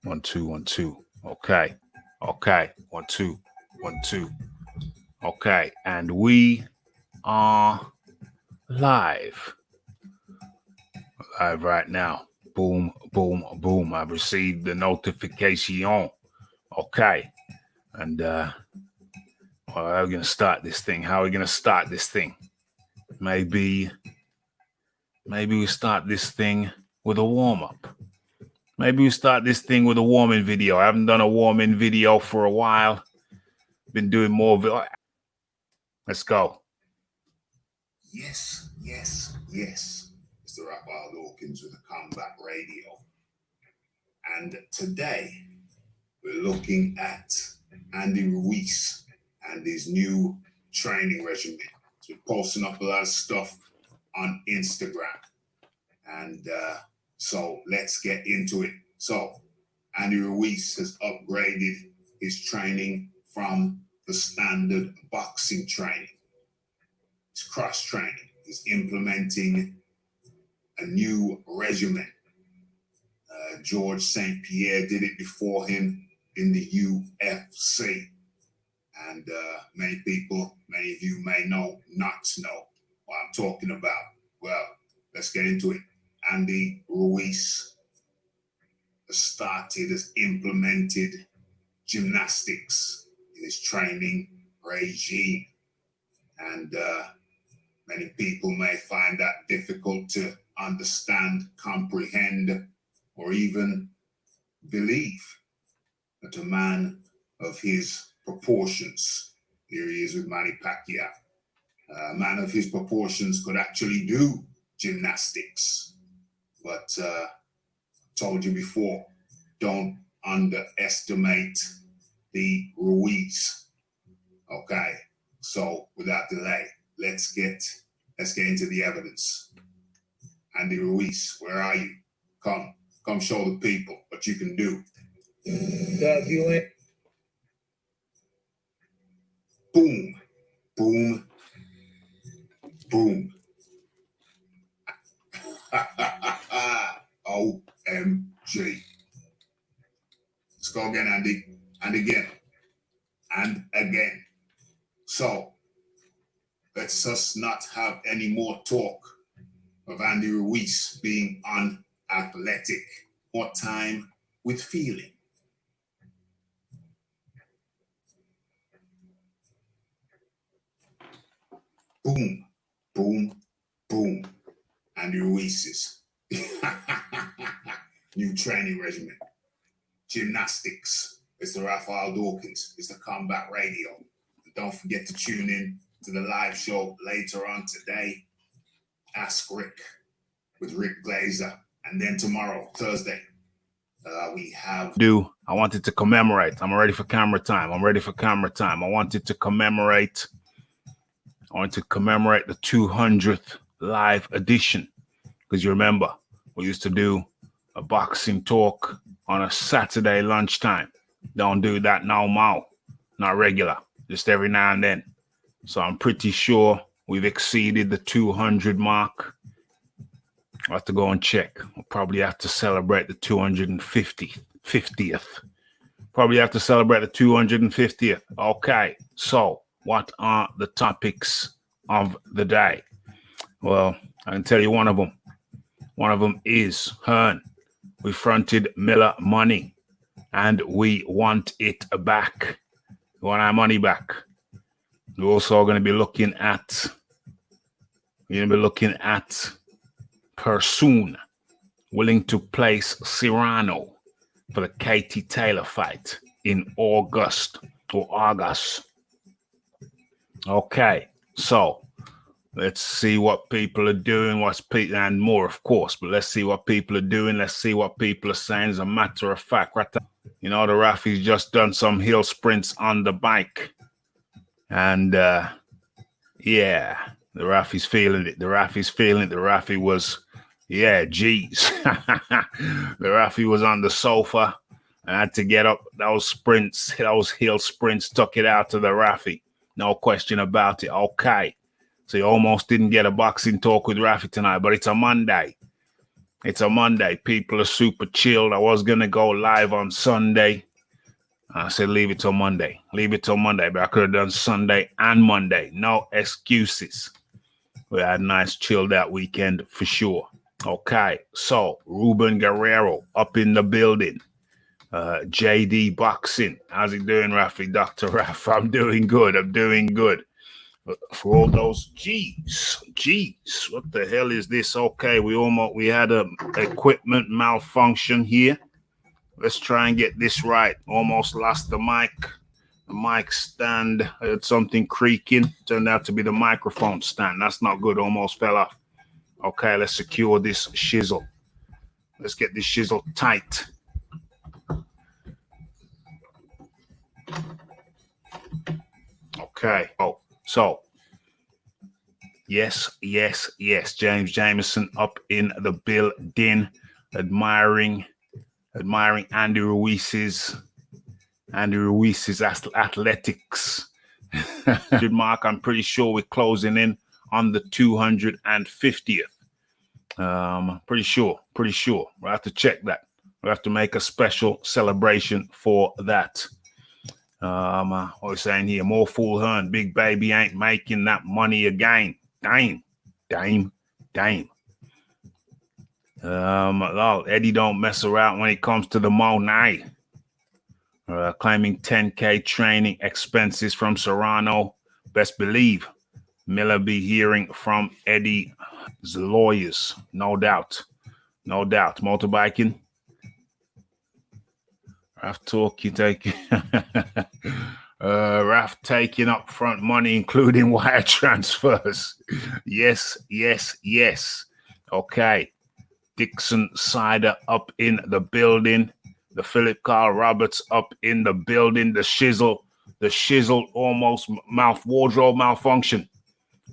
1 2 1 2. Okay. Okay. 1 2 1 2. Okay. And we are live. Live right now. Boom, boom, boom. I've received the notification. Okay. And well, how are we gonna start this thing? How are we gonna start this thing? Maybe we start this thing with a warm-up. Maybe we start this thing with a warming video. I haven't done a warming video for a while. Been doing more of it. Let's go. Yes. It's the Raphie Hawkins with the Comeback Radio. And today we're looking at Andy Ruiz and his new training regimen. So we're posting up a lot of stuff on Instagram. And so let's get into it. So Andy Ruiz has upgraded his training from the standard boxing training. It's cross training. He's implementing a new regimen. George St. Pierre did it before him in the UFC. And many of you may not know what I'm talking about. Well, let's get into it. Andy Ruiz has implemented gymnastics in his training regime. And many people may find that difficult to understand, comprehend, or even believe that a man of his proportions, here he is with Manny Pacquiao, a man of his proportions could actually do gymnastics. But told you before, don't underestimate the Ruiz. Okay, so without delay, let's get into the evidence. Andy Ruiz, where are you? Come show the people what you can do. Boom, boom, boom. OMG. Let's go again, Andy. And again. And again. So, let's just not have any more talk of Andy Ruiz being unathletic. More time with feeling. Boom, boom, boom. Andy Ruiz's new training regimen. Gymnastics. It's the Raphie Hawkins. It's the Comeback Radio. And don't forget to tune in to the live show later on today. Ask Rick with Rick Glazer. And then tomorrow, Thursday, we have... I wanted to commemorate. I'm ready for camera time. I wanted to commemorate. I want to commemorate the 200th live edition. Because you remember, we used to do a boxing talk on a Saturday lunchtime. Don't do that no more. Not regular. Just every now and then. So I'm pretty sure we've exceeded the 200 mark. I'll have to go and check. We'll probably have to celebrate the 250th. Probably have to celebrate the 250th. Okay, so what are the topics of the day? Well, I can tell you one of them. One of them is Hearn. We fronted Miller money and we want it back. We want our money back. We're also going to be looking at Persoon willing to place Cyrano for the Katie Taylor fight in August. Okay, so let's see what people are doing, and more, of course, but let's see what people are doing. Let's see what people are saying. As a matter of fact, right there, you know, the Raphie's just done some hill sprints on the bike. And, yeah, the Raphie's feeling it. The Raphie was, yeah, geez. The Raphie was on the sofa. I had to get up. Those hill sprints took it out to the Raphie. No question about it. Okay. So you almost didn't get a boxing talk with Raphie tonight, but it's a Monday. It's a Monday. People are super chilled. I was going to go live on Sunday. I said, leave it till Monday. Leave it till Monday. But I could have done Sunday and Monday. No excuses. We had a nice chilled out weekend for sure. Okay. So Ruben Guerrero up in the building. JD Boxing. How's he doing, Raphie? Dr. Raph. I'm doing good. I'm doing good. For all those G's, what the hell is this? Okay, we had a equipment malfunction here. Let's try and get this right. Almost lost the mic. The mic stand. I heard something creaking. Turned out to be the microphone stand. That's not good. Almost fell off. Okay, let's secure this shizzle. Let's get this shizzle tight. Okay. Oh, so yes. James Jameson up in the building, admiring Andy Ruiz's athletics. Good mark. I'm pretty sure we're closing in on the 250th. Pretty sure. We'll have to check that. We'll have to make a special celebration for that. What we're saying here, more fool Hearn. Big baby ain't making that money again. Dame. Eddie don't mess around when it comes to the money. Claiming 10K training expenses from Serrano. Best believe Miller be hearing from Eddie's lawyers. No doubt. Motorbiking. Raph taking up front money, including wire transfers. Yes. Okay. Dixon Sider up in the building. The Philip Carl Roberts up in the building. The shizzle almost wardrobe malfunction.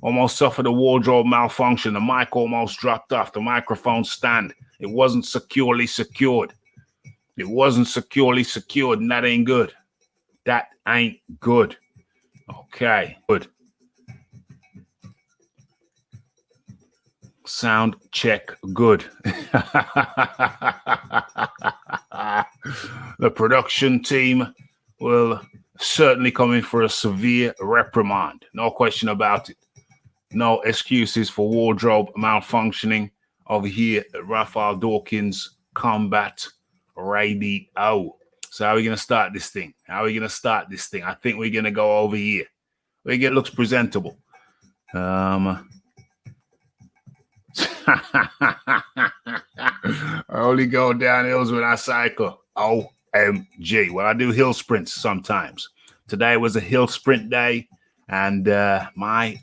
Almost suffered a wardrobe malfunction. The mic almost dropped off the microphone stand. It wasn't securely secured. And that ain't good. Okay, good. Sound check, good. The production team will certainly come in for a severe reprimand. No question about it. No excuses for wardrobe malfunctioning over here at Raphael Dawkins Combat Radio. So how are we going to start this thing? I think we're going to go over here. It looks presentable. I only go down hills when I cycle. OMG. Well, I do hill sprints sometimes. Today was a hill sprint day, and my,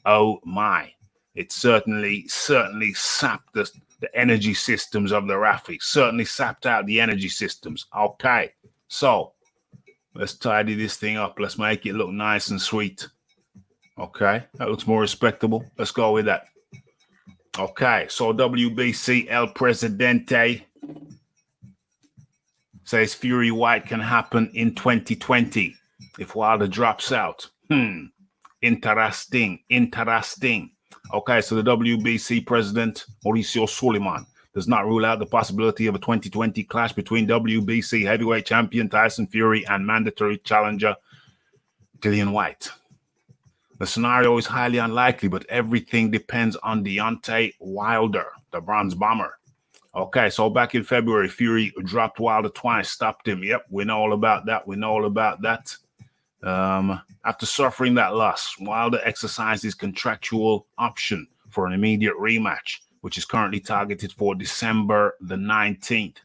it certainly sapped the energy systems of the Raphie. Certainly sapped out the energy systems. Okay, so let's tidy this thing up. Let's make it look nice and sweet. Okay, that looks more respectable. Let's go with that. Okay, so WBC El Presidente says Fury White can happen in 2020 if Wilder drops out. Interesting. Okay, so the WBC president, Mauricio Suleiman, does not rule out the possibility of a 2020 clash between WBC heavyweight champion Tyson Fury and mandatory challenger Dillian White. The scenario is highly unlikely, but everything depends on Deontay Wilder, the Bronze Bomber. Okay, so back in February, Fury dropped Wilder twice, stopped him. Yep, we know all about that. After suffering that loss, Wilder exercised his contractual option for an immediate rematch, which is currently targeted for December the 19th.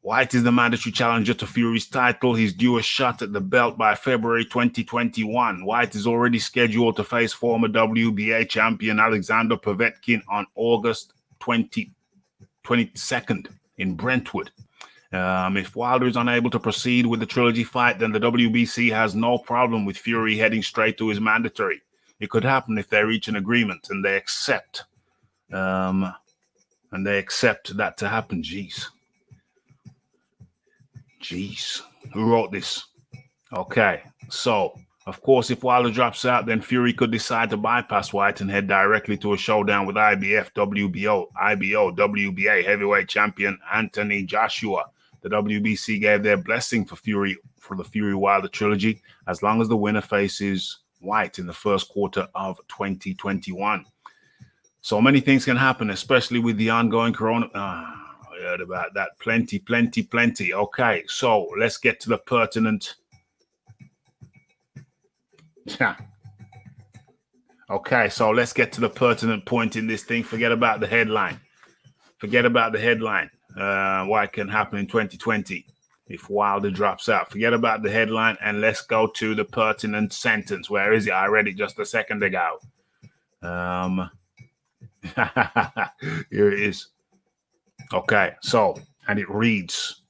White is the mandatory challenger to Fury's title. He's due a shot at the belt by February 2021. White is already scheduled to face former WBA champion Alexander Povetkin on August 22nd in Brentwood. If Wilder is unable to proceed with the trilogy fight, then the WBC has no problem with Fury heading straight to his mandatory. It could happen if they reach an agreement and they accept that to happen. Jeez, who wrote this? Okay, so Of course, if Wilder drops out, then Fury could decide to bypass White and head directly to a showdown with IBF, WBO, IBO, WBA heavyweight champion Anthony Joshua. The WBC gave their blessing for the Fury Wilder trilogy, as long as the winner faces White in the first quarter of 2021. So many things can happen, especially with the ongoing corona. I heard about that. Plenty. Okay, so let's get to the pertinent. Okay, so let's get to the pertinent point in this thing. Forget about the headline. What can happen in 2020 if Wilder drops out? Forget about the headline and let's go to the pertinent sentence. Where is it? I read it just a second ago. Here it is. Okay, so, and it reads,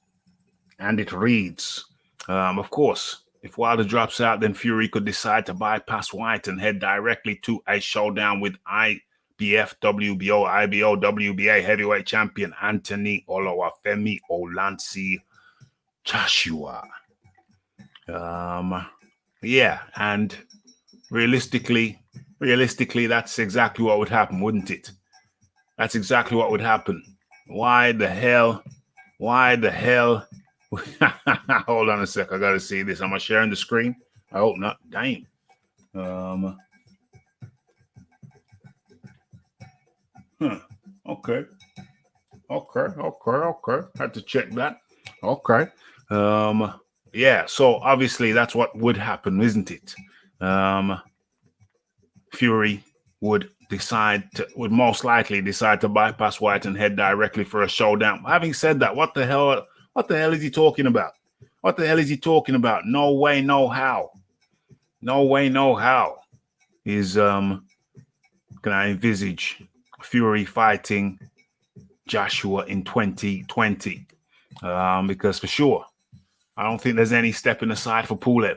of course, if Wilder drops out, then Fury could decide to bypass White and head directly to a showdown with IBF, WBO, IBO, WBA heavyweight champion Anthony Oluwafemi Olansi Joshua. Yeah, and realistically, that's exactly what would happen, wouldn't it? That's exactly what would happen. Why the hell? Hold on a sec. I got to see this. Am I sharing the screen? I hope not. Damn. Okay. Had to check that. Okay. Yeah. So obviously that's what would happen, isn't it? Fury would most likely decide to bypass White and head directly for a showdown. Having said that, what the hell is he talking about? No way, no how. Can I envisage Fury fighting Joshua in 2020? Because for sure, I don't think there's any stepping aside for Pulev.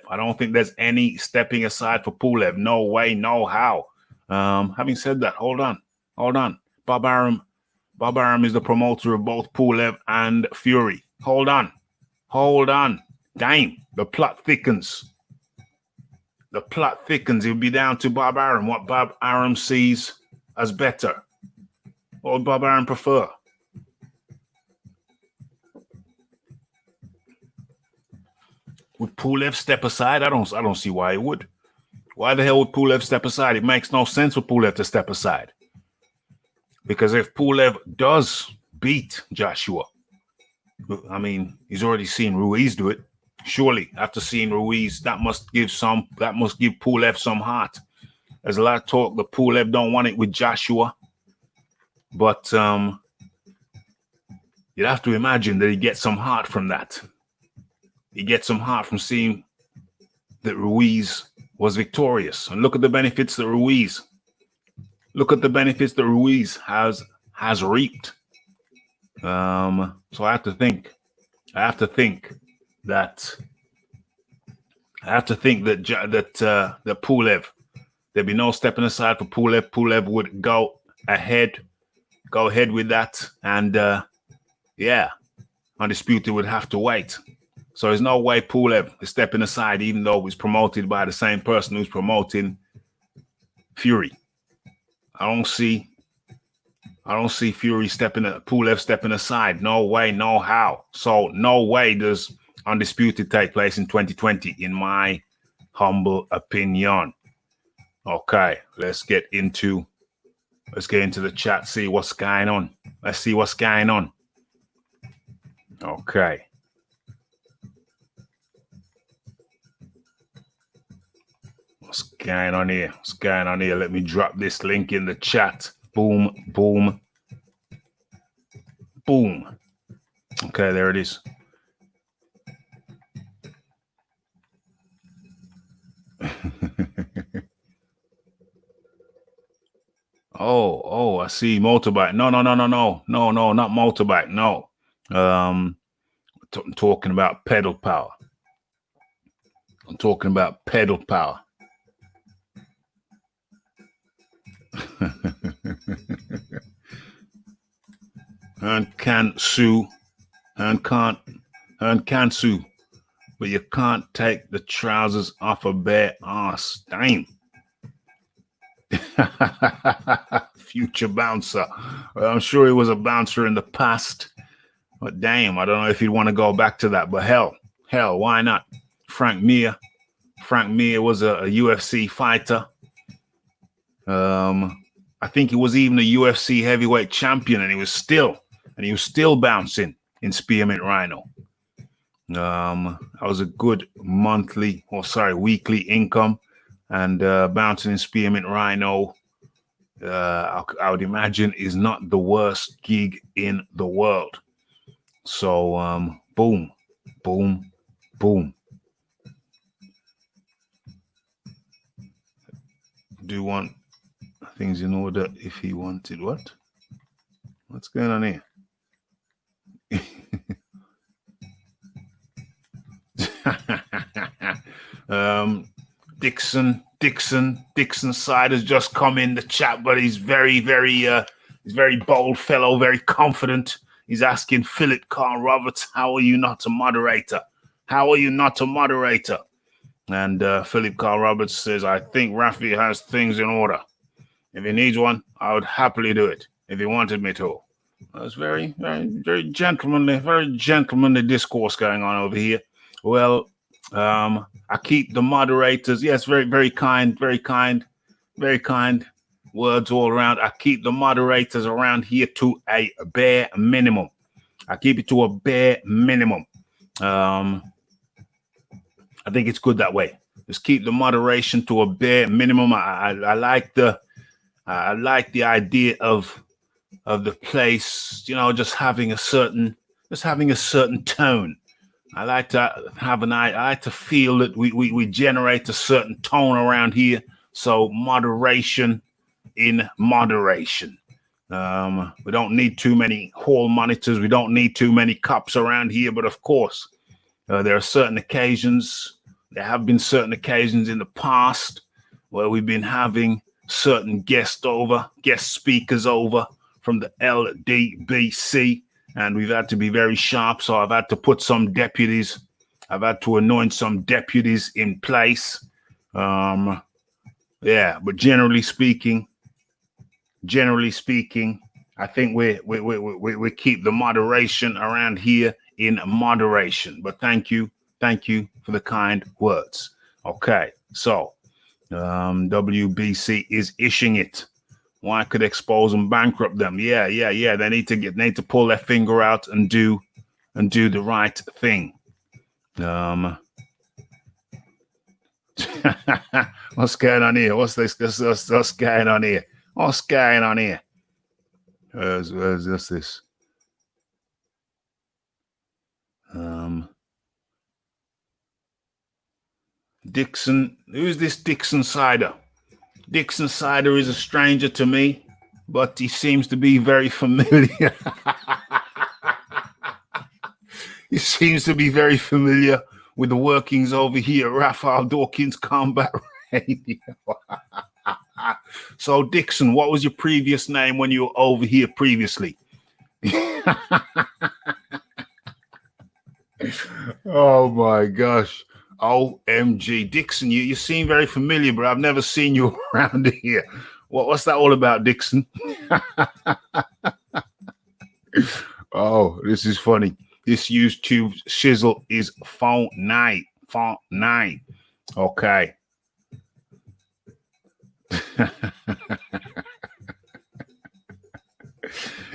No way, no how. Having said that, hold on. Bob Arum is the promoter of both Pulev and Fury. Hold on. Damn, the plot thickens. It'll be down to Bob Arum, what Bob Arum sees as better. What would Bob Arum prefer? Would Pulev step aside? I don't see why he would. Why the hell would Pulev step aside? It makes no sense for Pulev to step aside. Because if Pulev does beat Joshua, I mean, he's already seen Ruiz do it. Surely, after seeing Ruiz, that must give Pulev some heart. There's a lot of talk that Pulev don't want it with Joshua. But you'd have to imagine that he gets some heart from that. He gets some heart from seeing that Ruiz was victorious. And look at the benefits that Ruiz has reaped. So I have to think that Pulev, there'd be no stepping aside for Pulev. Pulev would go ahead with that, and Undisputed would have to wait. So there's no way Pulev is stepping aside, even though he's promoted by the same person who's promoting Fury. I don't see Pulev stepping aside. No way, no how. So no way does Undisputed take place in 2020, in my humble opinion. Okay, let's get into the chat, see what's going on. Let's see what's going on. Okay. What's going on here? Let me drop this link in the chat. Boom, boom, boom. Okay, there it is. Oh, I see motorbike. No, not motorbike. No. I'm talking about pedal power. And can sue but you can't take the trousers off a bare ass. Damn. Future bouncer. Well, I'm sure he was a bouncer in the past, but damn, I don't know if he'd want to go back to that. But hell, why not? Frank Mir was a UFC fighter. I think he was even a UFC heavyweight champion, and he was still bouncing in Spearmint Rhino. That was a good weekly income, and bouncing in Spearmint Rhino, I would imagine, is not the worst gig in the world. So, boom, boom, boom. Do you want things in order if he wanted what? What's going on here? Dixon Side has just come in the chat, but he's very bold fellow, very confident. He's asking Philip Carl Roberts, how are you not a moderator? How are you not a moderator? And Philip Carl Roberts says, I think Raphie has things in order. If he needs one, I would happily do it if he wanted me to. That's very gentlemanly discourse going on over here. Well, I keep the moderators. Yes, very kind words all around. I keep the moderators around here to a bare minimum. I keep it to a bare minimum. I think it's good that way. Just keep the moderation to a bare minimum. I like the idea of the place, just having a certain tone. I like to feel that we generate a certain tone around here. So moderation in moderation. We don't need too many hall monitors. We don't need too many cops around here. But of course, there are certain occasions. There have been certain occasions in the past where we've been having certain guest speakers over from the LDBC, and we've had to be very sharp. So I've had to put some deputies. I've had to anoint some deputies in place. But generally speaking, I think we keep the moderation around here in moderation. But thank you for the kind words. Okay, so WBC is issuing it. Why could expose and bankrupt them? Yeah. They need to pull their finger out and do the right thing. What's going on here? What's this? What's going on here? What's going on here? Where's this? Dixon. Who's this Dixon Sider? Dixon Sider is a stranger to me, but he seems to be very familiar. He seems to be very familiar with the workings over here at Raphael Dawkins Combat Radio. So, Dixon, what was your previous name when you were over here previously? Oh, my gosh. OMG. Dixon, you seem very familiar, but I've never seen you around here. What's that all about, Dixon? Oh, this is funny. This YouTube shizzle is phone 9. Okay.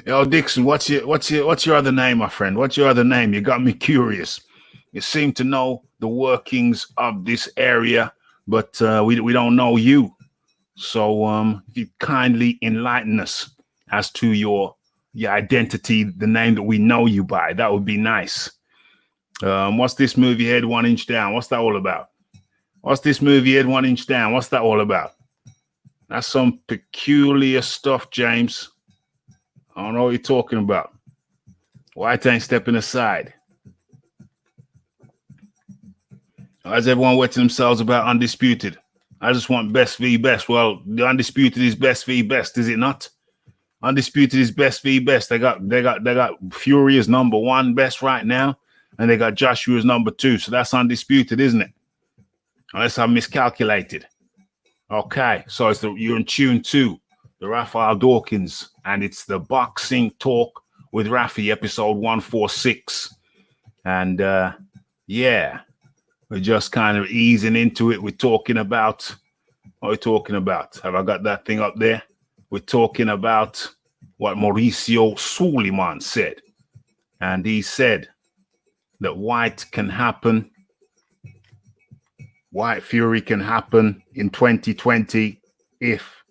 Yo, Dixon, what's your other name, my friend? What's your other name? You got me curious. You seem to know the workings of this area, but we don't know you. So if you kindly enlighten us as to your identity, the name that we know you by, that would be nice. What's this movie Head 1 Inch Down? What's that all about? What's this movie Head 1 Inch Down? What's that all about? That's some peculiar stuff, James. I don't know what you're talking about. White ain't stepping aside. How's everyone wetting themselves about Undisputed? I just want best v best. Well, the Undisputed is best v best, is it not? Undisputed is best v best. They got Fury as number one best right now, and they got Joshua as number 2. So that's undisputed, isn't it? Unless I miscalculated. Okay, so you're in tune to the Raphael Dawkins, and it's the Boxing Talk with Raphie, episode 146. And yeah, we're just kind of easing into it. We're talking about, what are we talking about? Have I got that thing up there? We're talking about what Mauricio Suleiman said. And he said that white fury can happen in 2020 if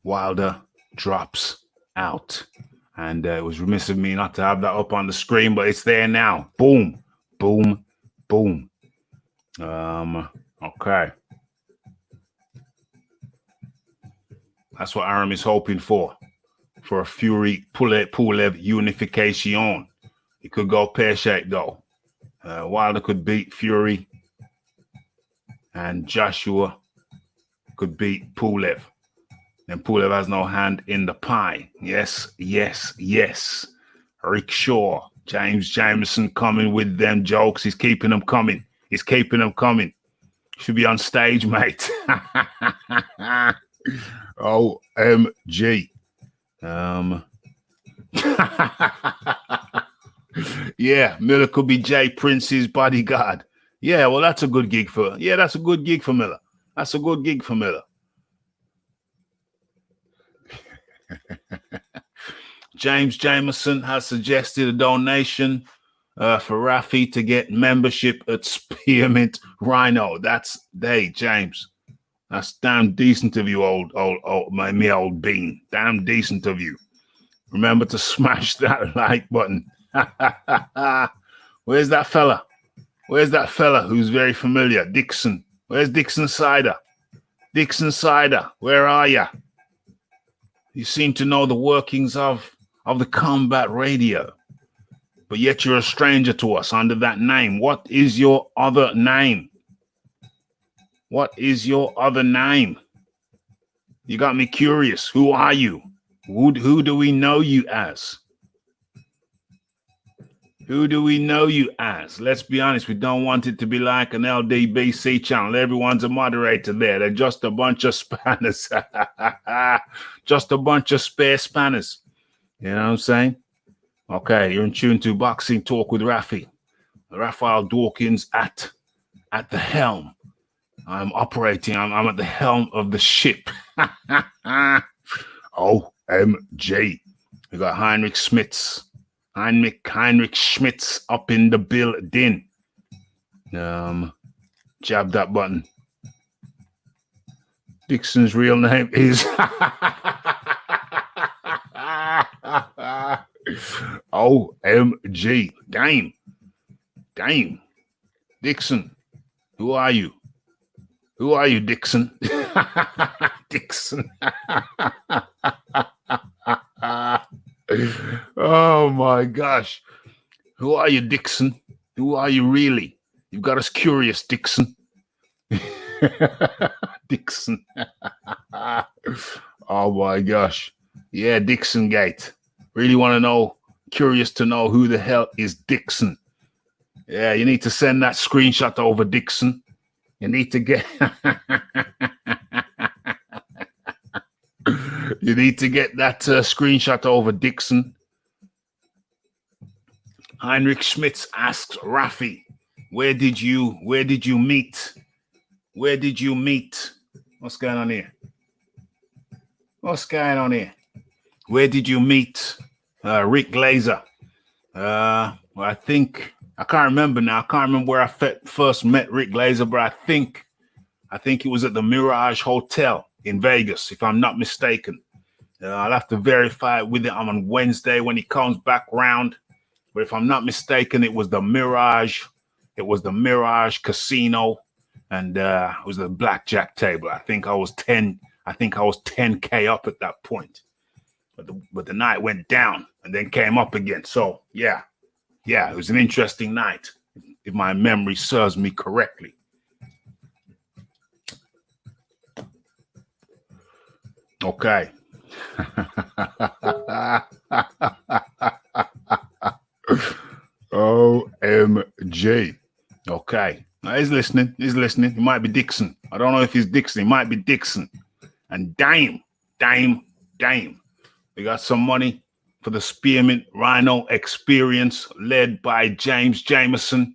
Wilder drops out. And it was remiss of me not to have that up on the screen, but it's there now. Boom, boom, boom. Okay. That's what Aram is hoping for a Fury Pulev unification. It could go pear-shaped though. Wilder could beat Fury, and Joshua could beat Pulev. And Pulev has no hand in the pie. Yes, yes, yes. Rick Shaw, James Jameson coming with them jokes. He's keeping them coming. He's keeping them coming. Should be on stage, mate. OMG. Yeah, Miller could be Jay Prince's bodyguard. Yeah, well, that's a good gig for Miller. That's a good gig for Miller. James Jameson has suggested a donation for Raphie to get membership at Spearmint Rhino. James. That's damn decent of you, old bean. Damn decent of you. Remember to smash that like button. Where's that fella? Where's that fella who's very familiar? Dixon. Where's Dixon Cider? Dixon Cider, where are you? You seem to know the workings of the combat radio, but yet you're a stranger to us under that name. What is your other name? What is your other name? You got me curious. Who are you? Who do we know you as? Who do we know you as? Let's be honest. We don't want it to be like an LDBC channel. Everyone's a moderator there. They're just a bunch of spanners. Just a bunch of spare spanners. You know what I'm saying? Okay, you're in tune to Boxing Talk with Raphie. Raphael Dawkins at the helm. I'm operating. I'm at the helm of the ship. OMG. We got Heinrich Schmitz up in the building. Jab that button. Dixon's real name is OMG. Damn. Dixon, who are you? Who are you, Dixon? Dixon. Oh my gosh. Who are you, Dixon? Who are you really? You've got us curious, Dixon. Dixon. Oh my gosh. Yeah, Dixon Gate. Really want to know, curious to know who the hell is Dixon. Yeah, you need to send that screenshot over, Dixon. You need to get you need to get that screenshot over, Dixon. Heinrich Schmitz asks Raphie, where did you meet? Where did you meet? What's going on here? What's going on here? Where did you meet Rick Glazer? Well, I can't remember now. I can't remember where I first met Rick Glazer, but I think it was at the Mirage Hotel in Vegas, if I'm not mistaken. I'll have to verify it with him on Wednesday when he comes back round. But if I'm not mistaken, it was the Mirage. It was the Mirage Casino, and it was the blackjack table. I think I was 10K up at that point. But the night went down and then came up again. So yeah, it was an interesting night, if my memory serves me correctly. Okay. OMG. Okay. Now he's listening. He's listening. He might be Dixon. I don't know if he's Dixon. He might be Dixon. And damn. We got some money for the Spearmint Rhino Experience led by James Jameson.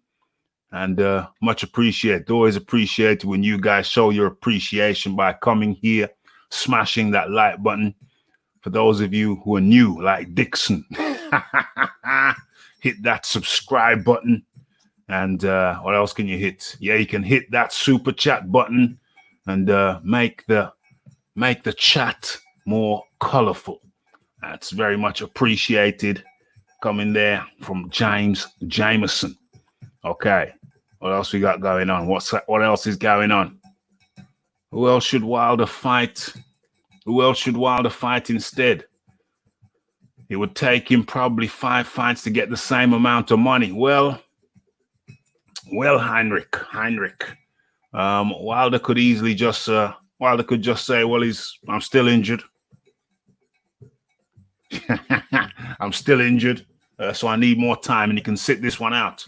And much appreciated. Always appreciated when you guys show your appreciation by coming here, smashing that like button. For those of you who are new, like Dixon, hit that subscribe button. And what else can you hit? Yeah, you can hit that super chat button and make the chat more colorful. That's very much appreciated. Coming there from James Jameson. Okay. What else we got going on? What else is going on? Who else should Wilder fight? Who else should Wilder fight instead? It would take him probably 5 fights to get the same amount of money. Well, Heinrich. Wilder could easily just say, well, I'm still injured. I'm still injured, so I need more time, and he can sit this one out,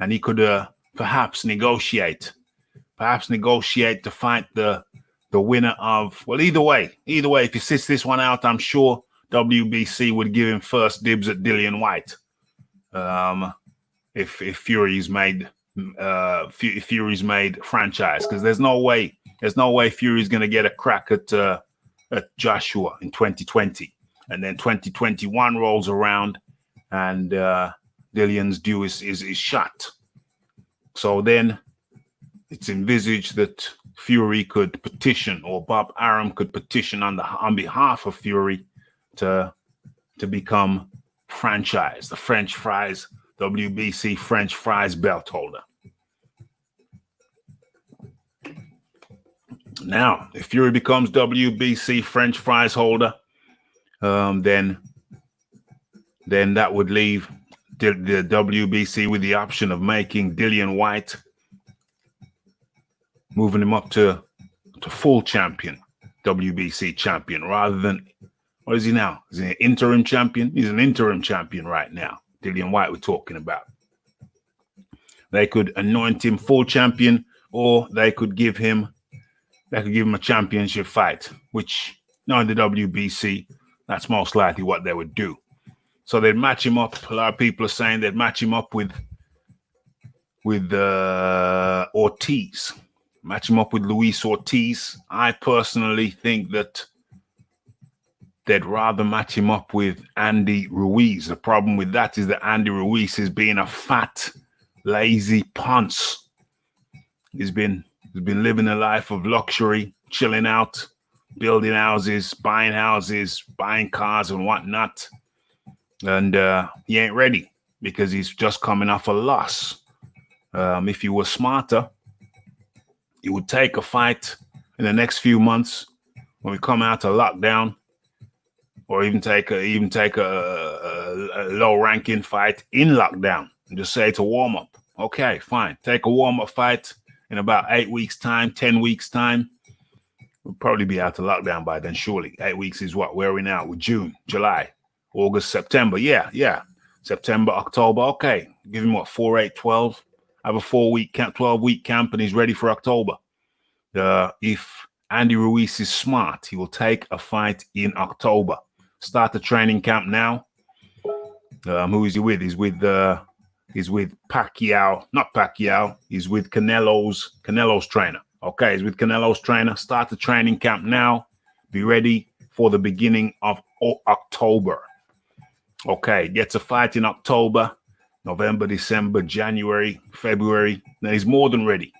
and he could perhaps negotiate to fight the winner of, well, either way, if he sits this one out, I'm sure WBC would give him first dibs at Dillian White. If Fury's made franchise, because there's no way Fury's going to get a crack at Joshua in 2020, and then 2021 rolls around and Dillian's due is shot. So then it's envisaged that Fury could petition, or Bob Arum could petition on behalf of Fury to become franchise, the French Fries, WBC French Fries belt holder. Now, if Fury becomes WBC French Fries holder, then that would leave the WBC with the option of making Dillian White, moving him up to full champion, WBC champion, rather than, what is he now? Is he an interim champion? He's an interim champion right now. Dillian White we're talking about. They could anoint him full champion, or they could give him a championship fight, which in the WBC, that's most likely what they would do. So they'd match him up. A lot of people are saying they'd match him up with Ortiz. Match him up with Luis Ortiz. I personally think that they'd rather match him up with Andy Ruiz. The problem with that is that Andy Ruiz is being a fat, lazy ponce. He's been living a life of luxury, chilling out, building houses, buying cars and whatnot. And he ain't ready because he's just coming off a loss. If he was smarter, he would take a fight in the next few months when we come out of lockdown, or even take a low-ranking fight in lockdown and just say it's a warm-up. Okay, fine. Take a warm-up fight in about 8 weeks' time, 10 weeks' time. We'll probably be out of lockdown by then, surely. 8 weeks is what? Where are we now? We're June, July, August, September. Yeah. September, October. Okay. Give him what? 4, 8, 12. Have a 4-week camp, 12-week camp, and he's ready for October. If Andy Ruiz is smart, he will take a fight in October. Start the training camp now. Who is he with? He's with Pacquiao. Not Pacquiao. He's with Canelo's trainer. Okay, he's with Canelo's trainer. Start the training camp now. Be ready for the beginning of October. Okay, gets a fight in October, November, December, January, February. Then he's more than ready.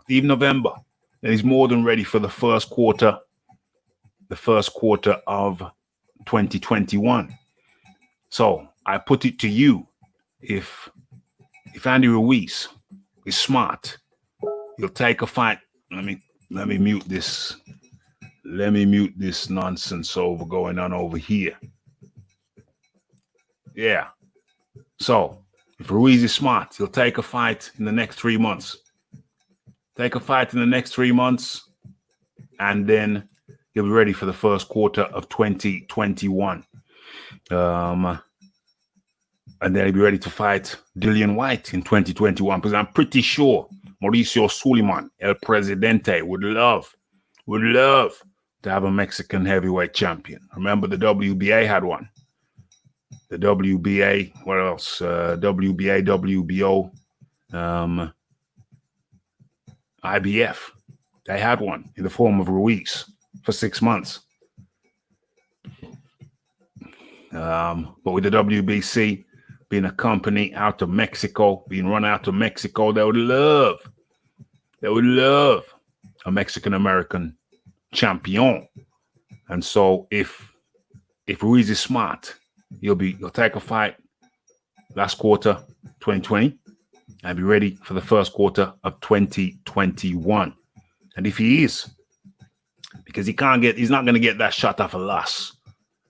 Even November. Then he's more than ready for the first quarter of 2021. So I put it to you, if Andy Ruiz is smart, he'll take a fight. Let me mute this. Let me mute this nonsense going on over here. Yeah. So if Ruiz is smart, he'll take a fight in the next 3 months. And then He'll be ready for the first quarter of 2021. And then he'll be ready to fight Dillian White in 2021, because I'm pretty sure Mauricio Suleiman, El Presidente, would love to have a Mexican heavyweight champion. Remember, the WBA had one. The WBA, what else? WBA, WBO, IBF. They had one in the form of Ruiz for 6 months. But with the WBC being a company out of Mexico, being run out of Mexico, they would love a Mexican-American champion. And so if Ruiz is smart, he'll take a fight last quarter 2020 and be ready for the first quarter of 2021. And if he is, because he's not going to get that shot off a loss,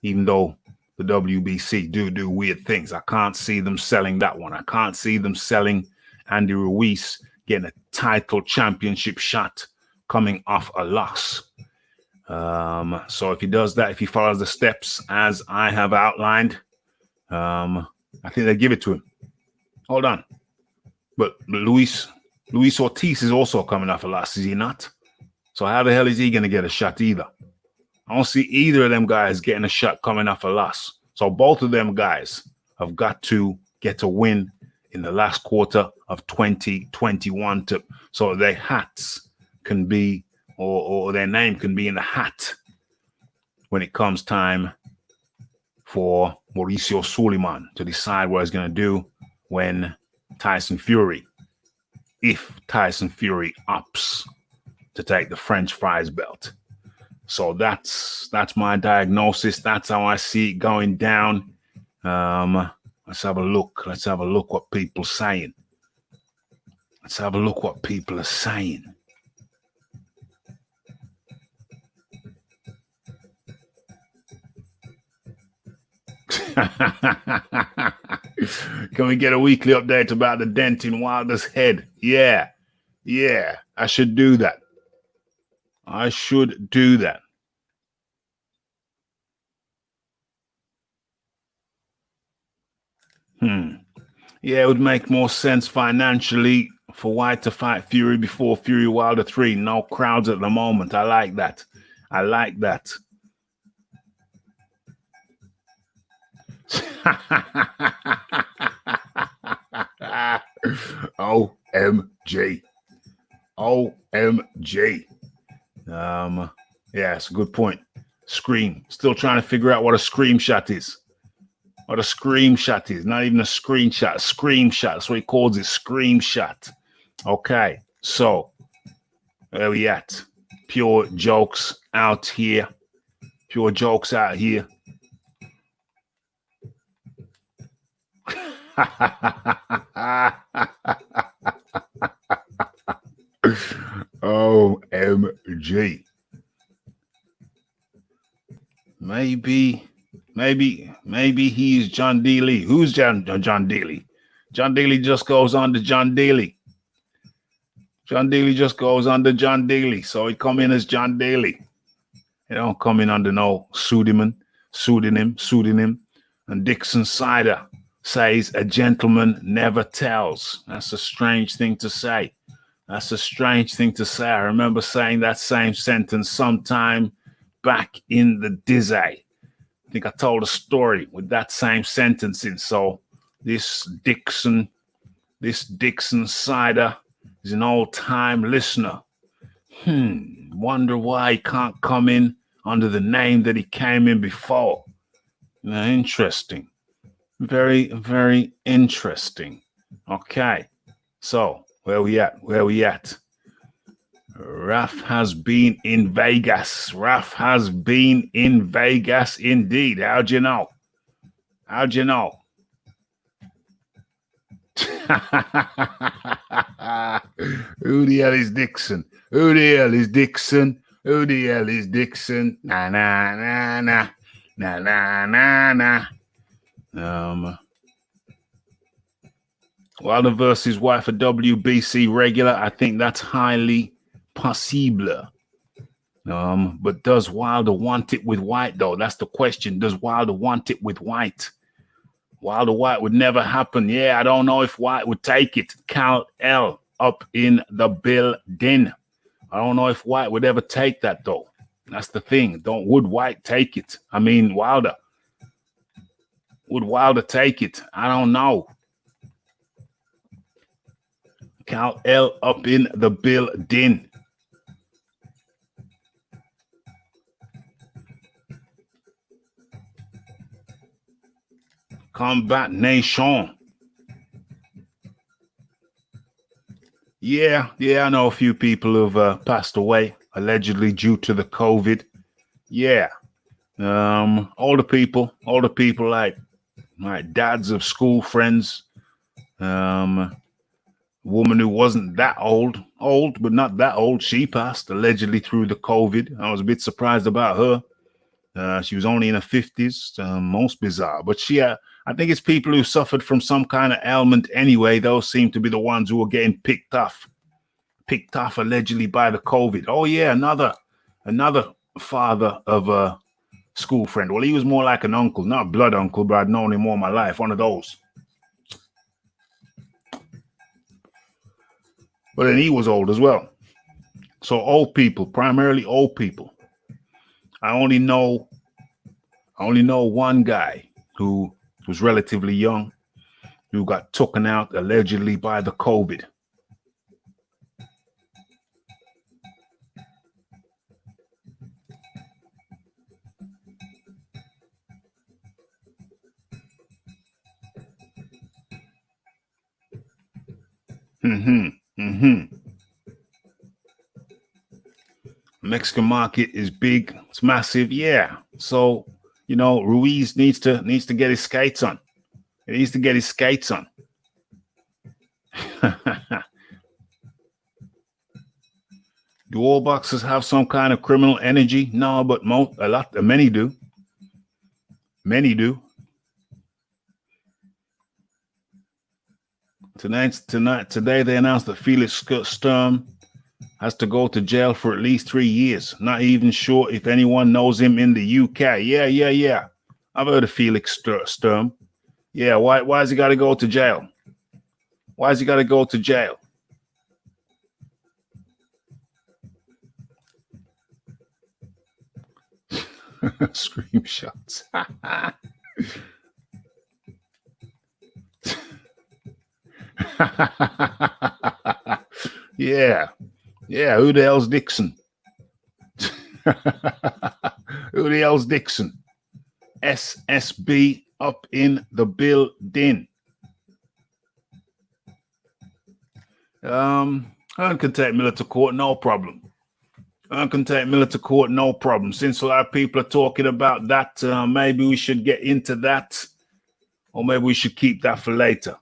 even though the WBC do weird things. I can't see them selling that one. I can't see them selling Andy Ruiz getting a title championship shot coming off a loss. So if he does that, if he follows the steps as I have outlined, I think they give it to him. Hold on. But Luis Ortiz is also coming off a loss, is he not? So how the hell is he going to get a shot either? I don't see either of them guys getting a shot coming off a loss. So both of them guys have got to get a win in the last quarter of 2021 so their hats can be, or their name can be in the hat when it comes time for Mauricio Suleiman to decide what he's going to do when Tyson Fury, if Tyson Fury opts to take the French fries belt. So that's my diagnosis. That's how I see it going down. Let's have a look. Let's have a look what people are saying. Let's have a look what people are saying. Can we get a weekly update about the dent in Wilder's head? Yeah, I should do that. I should do that. Yeah, it would make more sense financially for White to fight Fury before Fury Wilder 3. No crowds at the moment. I like that. OMG. Yeah, it's a good point. Scream. Still trying to figure out what a screenshot is. Not even a screenshot. A screenshot. That's what he calls it. Screenshot. Okay. So where we at? Pure jokes out here. OMG. Maybe he's John Daly. Who's John Daly? John Daly just goes on to John Daly. John Daly just goes under John Daly. So he come in as John Daly. He don't come in under no pseudonym. And Dixon Cider says a gentleman never tells. That's a strange thing to say. I remember saying that same sentence sometime back in the dizzy. I think I told a story with that same sentence in. So this Dixon Cider is an old-time listener. Wonder why he can't come in under the name that he came in before. Interesting. Very, very interesting. Okay. So where we at? Raph has been in Vegas. Indeed. How'd you know? Who the hell is Dixon? Na. Wilder versus White for WBC regular. I think that's highly possible. But does Wilder want it with White, though? That's the question. Does Wilder want it with White? Wilder White would never happen. Yeah, I don't know if White would take it. Cal L up in the building. I don't know if White would ever take that, though. That's the thing. Would White take it? I mean, Wilder. Would Wilder take it? I don't know. Cal L up in the building. Combat Nation. Yeah, I know a few people who've passed away, allegedly due to the COVID. Yeah. Older people like my dads of school friends. Woman who wasn't that old, but not that old. She passed allegedly through the COVID. I was a bit surprised about her. She was only in her 50s, most bizarre. But I think it's people who suffered from some kind of ailment anyway. Those seem to be the ones who are getting picked off allegedly by the COVID. Oh yeah, another father of a school friend. Well, he was more like an uncle, not blood uncle, but I'd known him all my life. One of those. But then he was old as well. So old people, primarily old people. I only know one guy who was relatively young, who got taken out allegedly by the COVID. Mexican market is big. It's massive. Yeah. So, Ruiz needs to get his skates on. He needs to get his skates on. Do all boxers have some kind of criminal energy? No, but many do. Many do. Today they announced that Felix Sturm has to go to jail for at least 3 years. Not even sure if anyone knows him in the UK. Yeah. I've heard of Felix Sturm. Yeah, why has he got to go to jail? Why has he got to go to jail? Screenshots. Yeah. Who the hell's Dixon? Who the hell's Dixon? SSB up in the building. Hearn can take Miller to court, no problem. Since a lot of people are talking about that, maybe we should get into that. Or maybe we should keep that for later.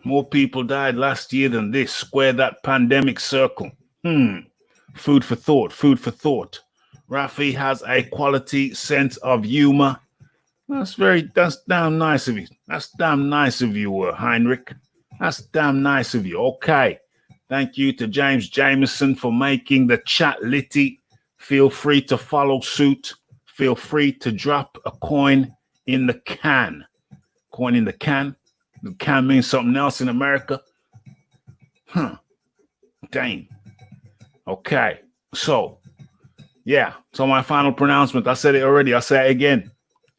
More people died last year than this. Square that pandemic circle. Food for thought. Raphie has a quality sense of humor. That's damn nice of you. Heinrich. That's damn nice of you. Okay. Thank you to James Jameson for making the chat litty. Feel free to follow suit. Feel free to drop a coin in the can. The can means something else in America. Dang. Okay. So my final pronouncement. I said it already. I'll say it again.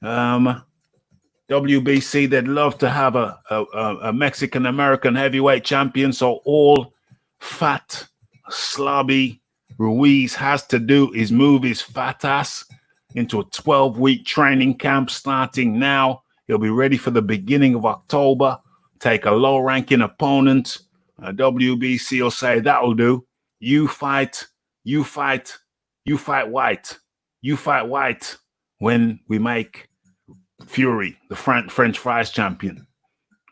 WBC, they'd love to have a Mexican-American heavyweight champion. So all fat, slobby Ruiz has to do is move his fat ass into a 12-week training camp starting now. He'll be ready for the beginning of October. Take a low-ranking opponent. WBC will say, that'll do. You fight White. You fight White when we make Fury the French fries champion.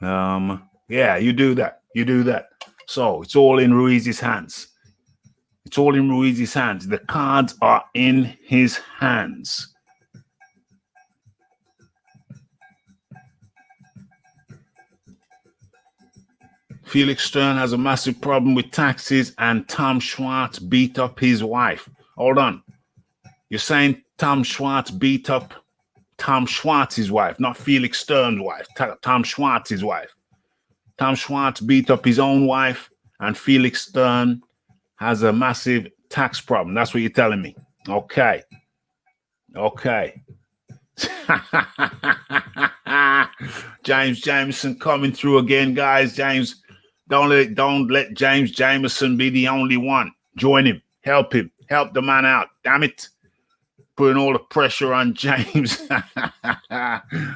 You do that. So it's all in Ruiz's hands. The cards are in his hands. Felix Stern has a massive problem with taxes, and Tom Schwartz beat up his wife. Hold on. You're saying Tom Schwartz beat up Tom Schwartz's wife, not Felix Stern's wife, Tom Schwartz's wife. Tom Schwartz beat up his own wife, and Felix Stern has a massive tax problem. That's what you're telling me. Okay. Okay. James Jameson coming through again, guys. James, don't let James Jameson be the only one. Join him. Help the man out. Damn it. Putting all the pressure on James.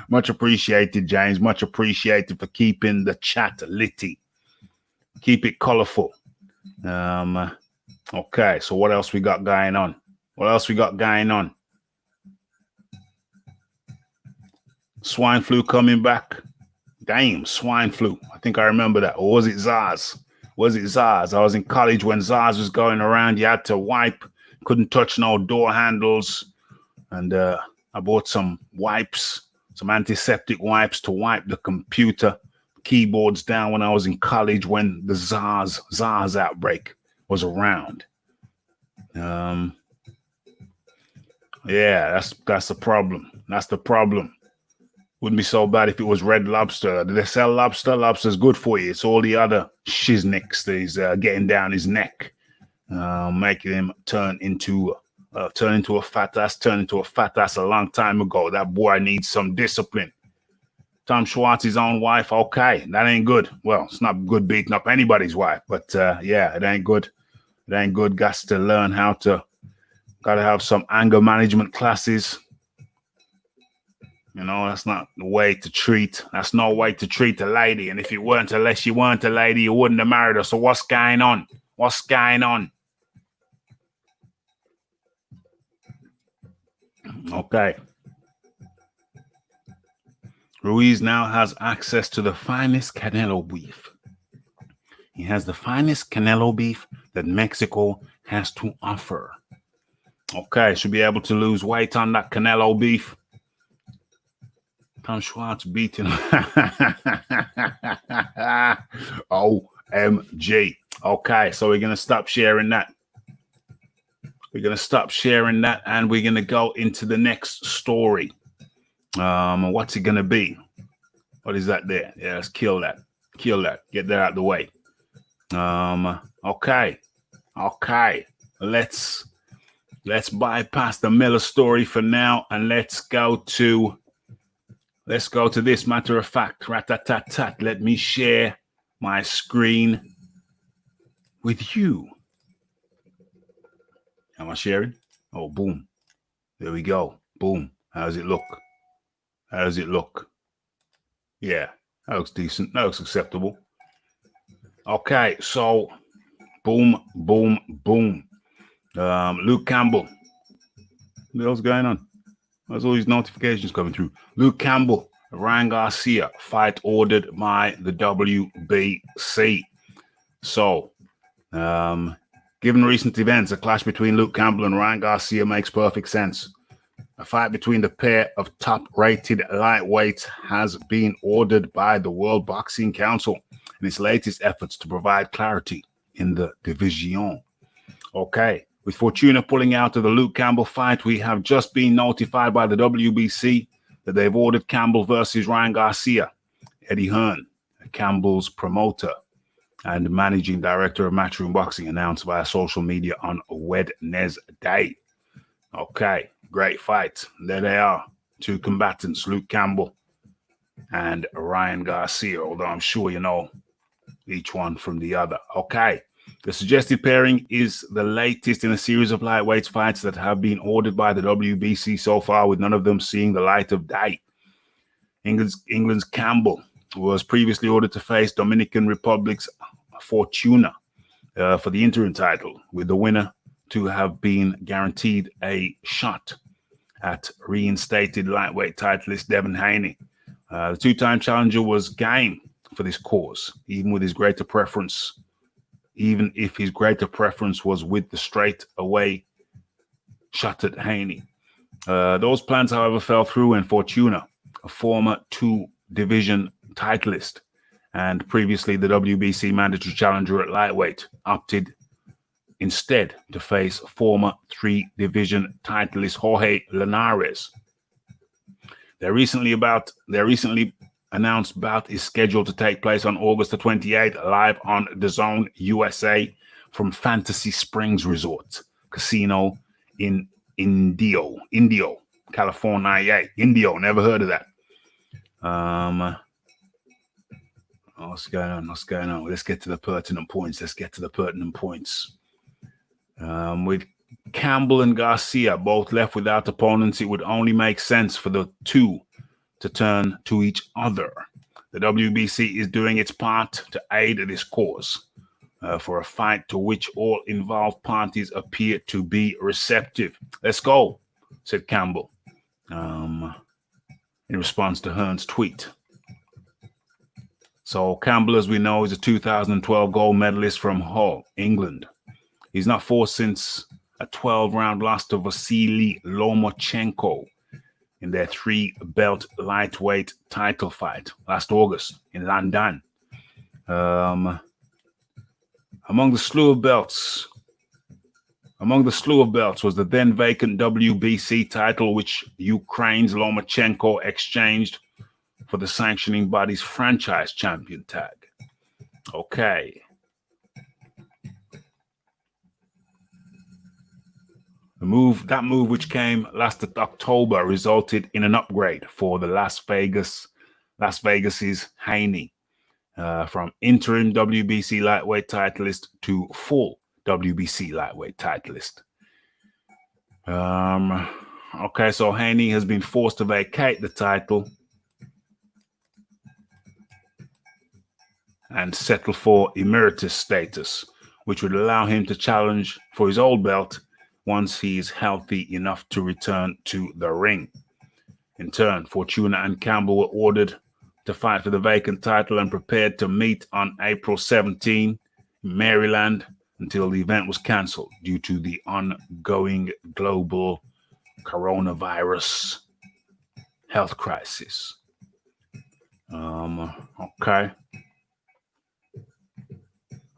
Much appreciated, James. Much appreciated for keeping the chat litty. Keep it colorful. Okay, so what else we got going on? Swine flu coming back. Damn, swine flu. I think I remember that. Or was it SARS? I was in college when SARS was going around. You had to wipe. Couldn't touch no door handles. And I bought some wipes, some antiseptic wipes to wipe the computer keyboards down when I was in college when the SARS outbreak was around. Yeah, that's the problem. That's the problem. Wouldn't be so bad if it was Red Lobster. Do they sell lobster? Lobster's good for you. It's all the other shiznicks that he's getting down his neck, making him turn into a fat ass. Turned into a fat ass a long time ago. That boy needs some discipline. Tom Schwartz's own wife. Okay, that ain't good. Well, it's not good beating up anybody's wife, but yeah, it ain't good. It ain't good. Got to learn how to. Got to have some anger management classes. You know, that's not the way to treat. That's no way to treat a lady. And if you weren't, unless you weren't a lady, you wouldn't have married her. So what's going on? What's going on? Okay. Ruiz now has access to the finest Canelo beef. He has the finest Canelo beef that Mexico has to offer. Okay, should be able to lose weight on that Canelo beef. Tom Schwartz beating OMG. Okay, so we're going to stop sharing that. We're going to stop sharing that, and we're going to go into the next story. What's it going to be? What is that there? Yeah, let's kill that. Kill that. Get that out of the way. Okay. Let's bypass the Miller story for now, and let's go to this. Matter of fact, rat-tat-tat-tat. Let me share my screen with you. Am I sharing? Oh, boom. There we go. Boom. How does it look? Yeah, that looks decent. That looks acceptable. Okay, so boom. Luke Campbell. What else going on? There's all these notifications coming through. Luke Campbell, Ryan Garcia, fight ordered by the WBC. So, given recent events, a clash between Luke Campbell and Ryan Garcia makes perfect sense. A fight between the pair of top-rated lightweights has been ordered by the World Boxing Council in its latest efforts to provide clarity in the division. Okay. With Fortuna pulling out of the Luke Campbell fight, we have just been notified by the WBC that they've ordered Campbell versus Ryan Garcia. Eddie Hearn, Campbell's promoter and managing director of Matchroom Boxing, announced via social media on Wednesday. Okay, great fight. There they are, two combatants, Luke Campbell and Ryan Garcia, although I'm sure you know each one from the other. Okay. The suggested pairing is the latest in a series of lightweight fights that have been ordered by the WBC so far, with none of them seeing the light of day. England's Campbell was previously ordered to face Dominican Republic's Fortuna for the interim title, with the winner to have been guaranteed a shot at reinstated lightweight titleist Devin Haney. The two-time challenger was game for this cause, even if his greater preference was with the straight-away shot at Haney. Those plans, however, fell through, and Fortuna, a former two-division titleist And previously, the WBC mandatory challenger at lightweight opted instead to face former 3-division titleist Jorge Linares. Their recently announced bout is scheduled to take place on August the 28th, live on DAZN USA from Fantasy Springs Resort Casino in Indio, California. Indio, never heard of that. What's going on? Let's get to the pertinent points. With Campbell and Garcia both left without opponents, it would only make sense for the two to turn to each other. The WBC is doing its part to aid this cause for a fight to which all involved parties appear to be receptive. Let's go, said Campbell in response to Hearn's tweet. So Campbell, as we know, is a 2012 gold medalist from Hull, England. He's not fought since a 12-round loss to Vasily Lomachenko in their 3-belt lightweight title fight last August in London. Among the slew of belts was the then vacant WBC title, which Ukraine's Lomachenko exchanged for the sanctioning body's franchise champion tag. Okay. That move, which came last October, resulted in an upgrade for the Las Vegas's Hearn from interim WBC lightweight titleist to full WBC lightweight titleist. Okay, so Hearn has been forced to vacate the title and settle for emeritus status, which would allow him to challenge for his old belt once he is healthy enough to return to the ring. In turn, Fortuna and Campbell were ordered to fight for the vacant title and prepared to meet on April 17 in Maryland until the event was cancelled due to the ongoing global coronavirus health crisis.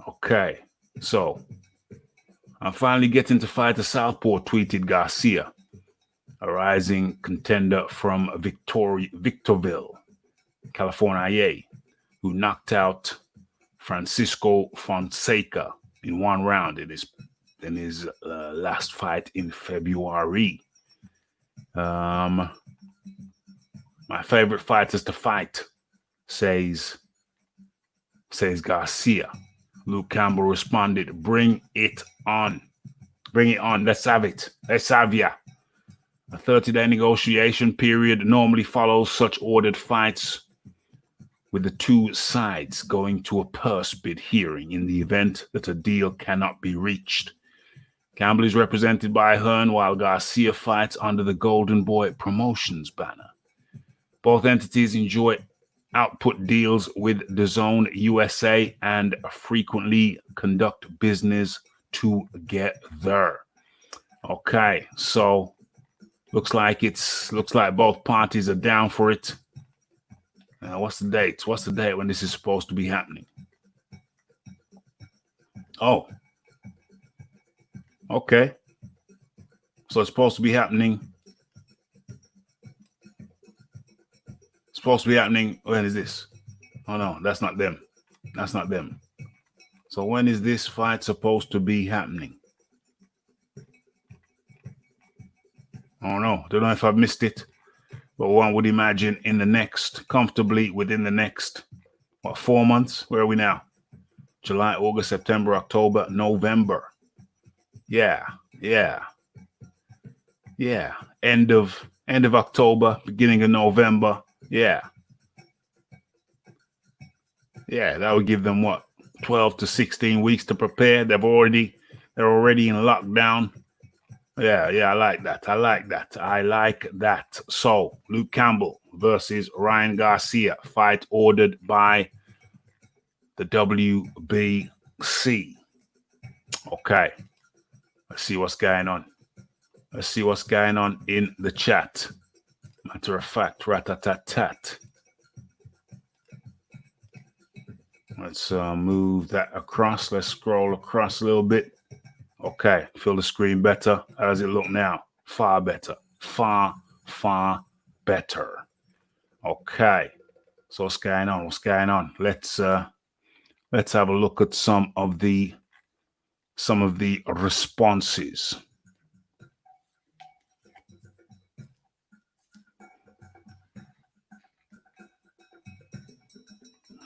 Okay, so I'm finally getting to fight a southpaw, tweeted Garcia, a rising contender from Victorville, California, who knocked out Francisco Fonseca in one round in his last fight in February. My favorite fighters to fight, says Garcia. Luke Campbell responded, "Bring it on. Bring it on. Let's have it. Let's have ya." A 30-day negotiation period normally follows such ordered fights, with the two sides going to a purse bid hearing in the event that a deal cannot be reached. Campbell is represented by Hearn, while Garcia fights under the Golden Boy Promotions banner. Both entities enjoy output deals with DAZN USA and frequently conduct business together. Okay, so looks like both parties are down for it. What's the date? What's the date when this is supposed to be happening? Oh, okay. So it's supposed to be happening. When is this? Oh no, that's not them. So when is this fight supposed to be happening? I don't know. Don't know if I've missed it, but one would imagine comfortably within the next 4 months? Where are we now? July, August, September, October, November. Yeah. End of October, beginning of November. Yeah, that would give them 12 to 16 weeks to prepare. They're already in lockdown. Yeah, I like that. So Luke Campbell versus Ryan Garcia, fight ordered by the WBC. Okay, let's see what's going on. In the chat. Matter of fact, rat-a-tat-tat. Let's move that across. Let's scroll across a little bit. Okay, feel the screen better. How does it look now? Far better. Far, far better. Okay. So what's going on? What's going on? Let's have a look at some of the responses.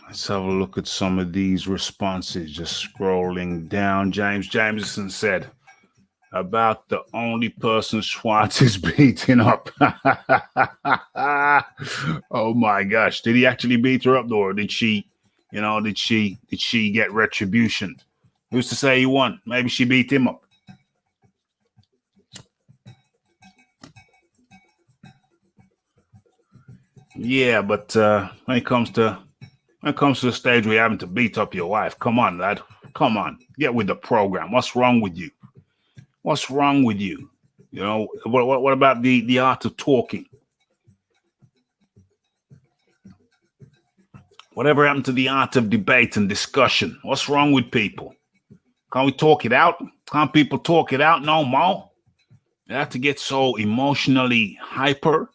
Let's have a look at some of these responses. Just scrolling down. James Jameson said, about the only person Schwartz is beating up. Oh my gosh. Did he actually beat her up though? Or did she, did she get retribution? Who's to say he won? Maybe she beat him up. Yeah, but when it comes to the stage where you're having to beat up your wife, come on, lad. Come on. Get with the program. What's wrong with you? What's wrong with you? What about the art of talking? Whatever happened to the art of debate and discussion? What's wrong with people? Can't we talk it out? Can't people talk it out no more? They have to get so emotionally hyper.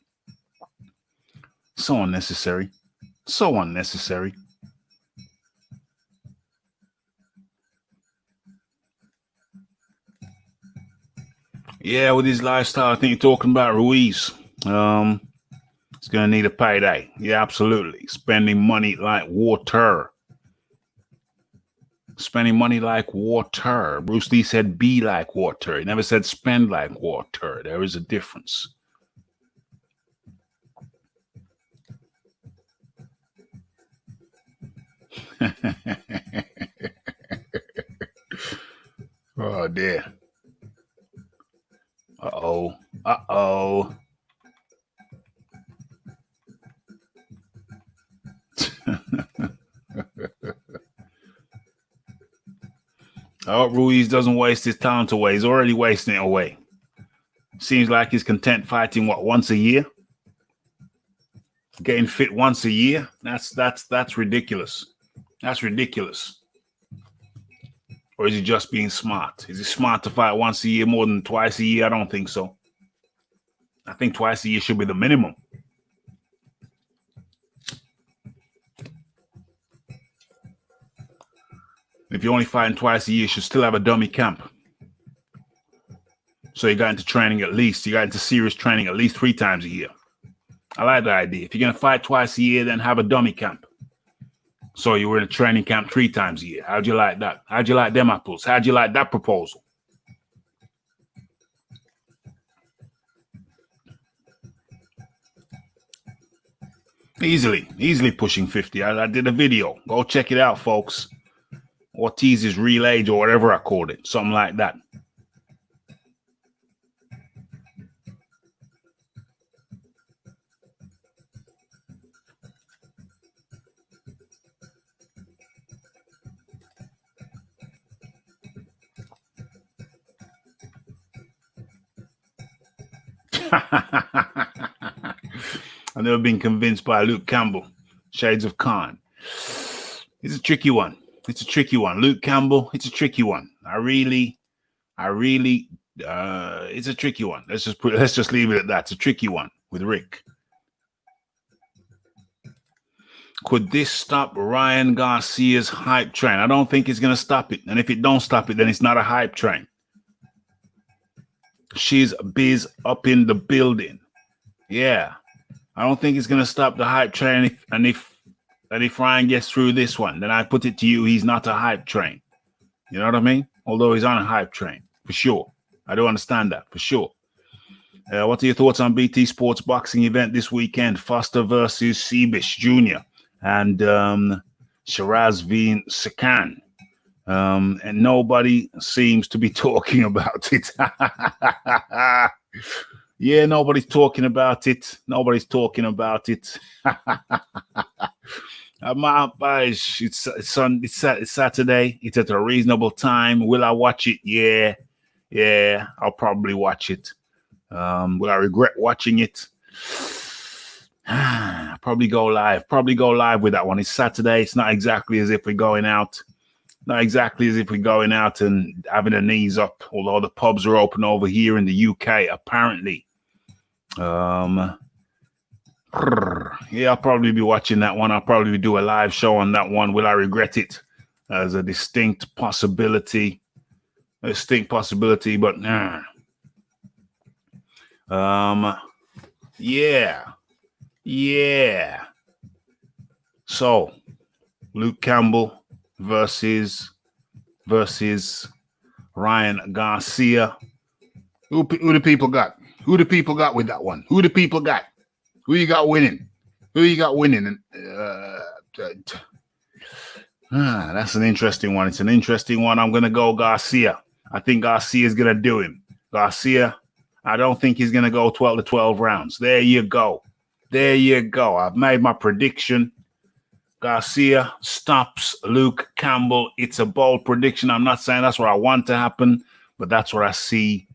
So unnecessary. So unnecessary. Yeah, with his lifestyle, I think you're talking about Ruiz. He's going to need a payday. Yeah, absolutely. Spending money like water. Spending money like water. Bruce Lee said be like water. He never said spend like water. There is a difference. Oh, dear. Uh-oh. Uh-oh. Oh, Ruiz doesn't waste his talent away. He's already wasting it away. Seems like he's content fighting, once a year? Getting fit once a year? That's ridiculous. That's ridiculous. Or is he just being smart? Is he smart to fight once a year more than twice a year? I don't think so. I think twice a year should be the minimum. If you're only fighting twice a year, you should still have a dummy camp. So you got into training you got into serious training at least 3 times a year. I like the idea. If you're going to fight twice a year, then have a dummy camp. So you were in a training camp 3 times a year. How'd you like that? How'd you like them apples? How'd you like that proposal? Easily pushing 50. I did a video. Go check it out, folks. Ortiz's real age or whatever I called it. Something like that. I've never been convinced by Luke Campbell. Shades of Khan. It's a tricky one. Luke Campbell, it's a tricky one. It's a tricky one. Let's just leave it at that. It's a tricky one with Rick. Could this stop Ryan Garcia's hype train? I don't think it's going to stop it. And if it don't stop it, then it's not a hype train. She's biz up in the building. Yeah. I don't think it's going to stop the hype train. If Ryan gets through this one, then I put it to you, he's not a hype train. You know what I mean? Although he's on a hype train, for sure. I do understand that, for sure. What are your thoughts on BT Sports boxing event this weekend? Foster versus Seabish Jr. and Shirazveen Sekan. And nobody seems to be talking about it. Yeah, nobody's talking about it. It's Saturday. It's at a reasonable time. Will I watch it? Yeah, I'll probably watch it. Will I regret watching it? Probably go live. Probably go live with that one. It's Saturday. It's not exactly as if we're going out. Not exactly as if we're going out and having the knees up, although the pubs are open over here in the UK, apparently. Yeah, I'll probably be watching that one. I'll probably do a live show on that one. Will I regret it? As a distinct possibility. A distinct possibility, but nah. Yeah. So, Luke Campbell versus Ryan Garcia. Who the people got? Who the people got with that one? Who the people got? Who you got winning? Who you got winning? That's an interesting one. It's an interesting one. I'm gonna go Garcia. I think Garcia is gonna do him. Garcia, I don't think he's gonna go 12 to 12 rounds. There you go. There you go. I've made my prediction. Garcia stops Luke Campbell. It's a bold prediction. I'm not saying that's what I want to happen, but that's what I see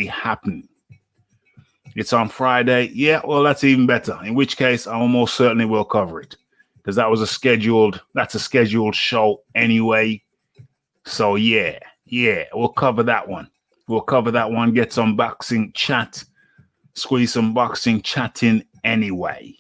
happen. It's on Friday. Yeah, well, that's even better. In which case, I almost certainly will cover it because that's a scheduled show anyway. So yeah, we'll cover that one. Get some boxing chat, squeeze some boxing chat in anyway.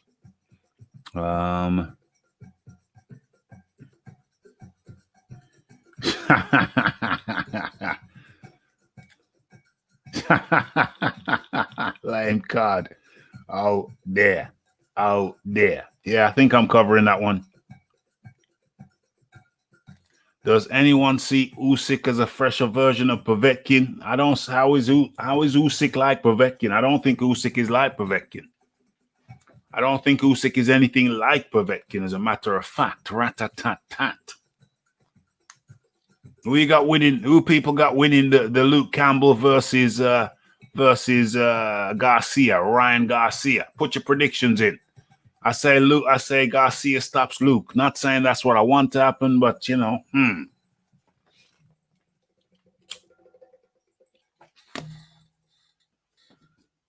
Lame card. Oh there. Yeah, I think I'm covering that one. Does anyone see Usyk as a fresher version of Povetkin? I don't. How is Usyk like Povetkin? I don't think Usyk is like Povetkin. I don't think Usyk is anything like Povetkin. As a matter of fact, rat-a-tat-tat. Who people got winning the Luke Campbell versus Garcia, Ryan Garcia? Put your predictions in. I say Garcia stops Luke. Not saying that's what I want to happen, but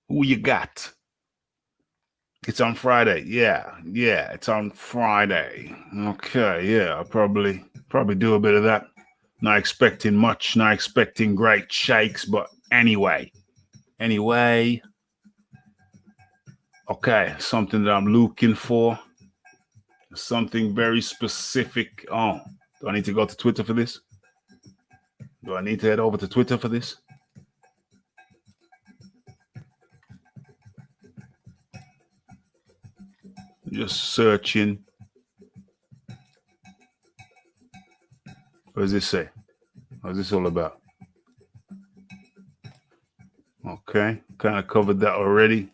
Who you got? It's on Friday. Yeah, it's on Friday. Okay, yeah, I'll probably do a bit of that. Not expecting much, not expecting great shakes, but anyway. Okay, something that I'm looking for. Something very specific. Oh, do I need to go to Twitter for this? Do I need to head over to Twitter for this? Just searching. What does this say? What's this all about? Okay, kind of covered that already.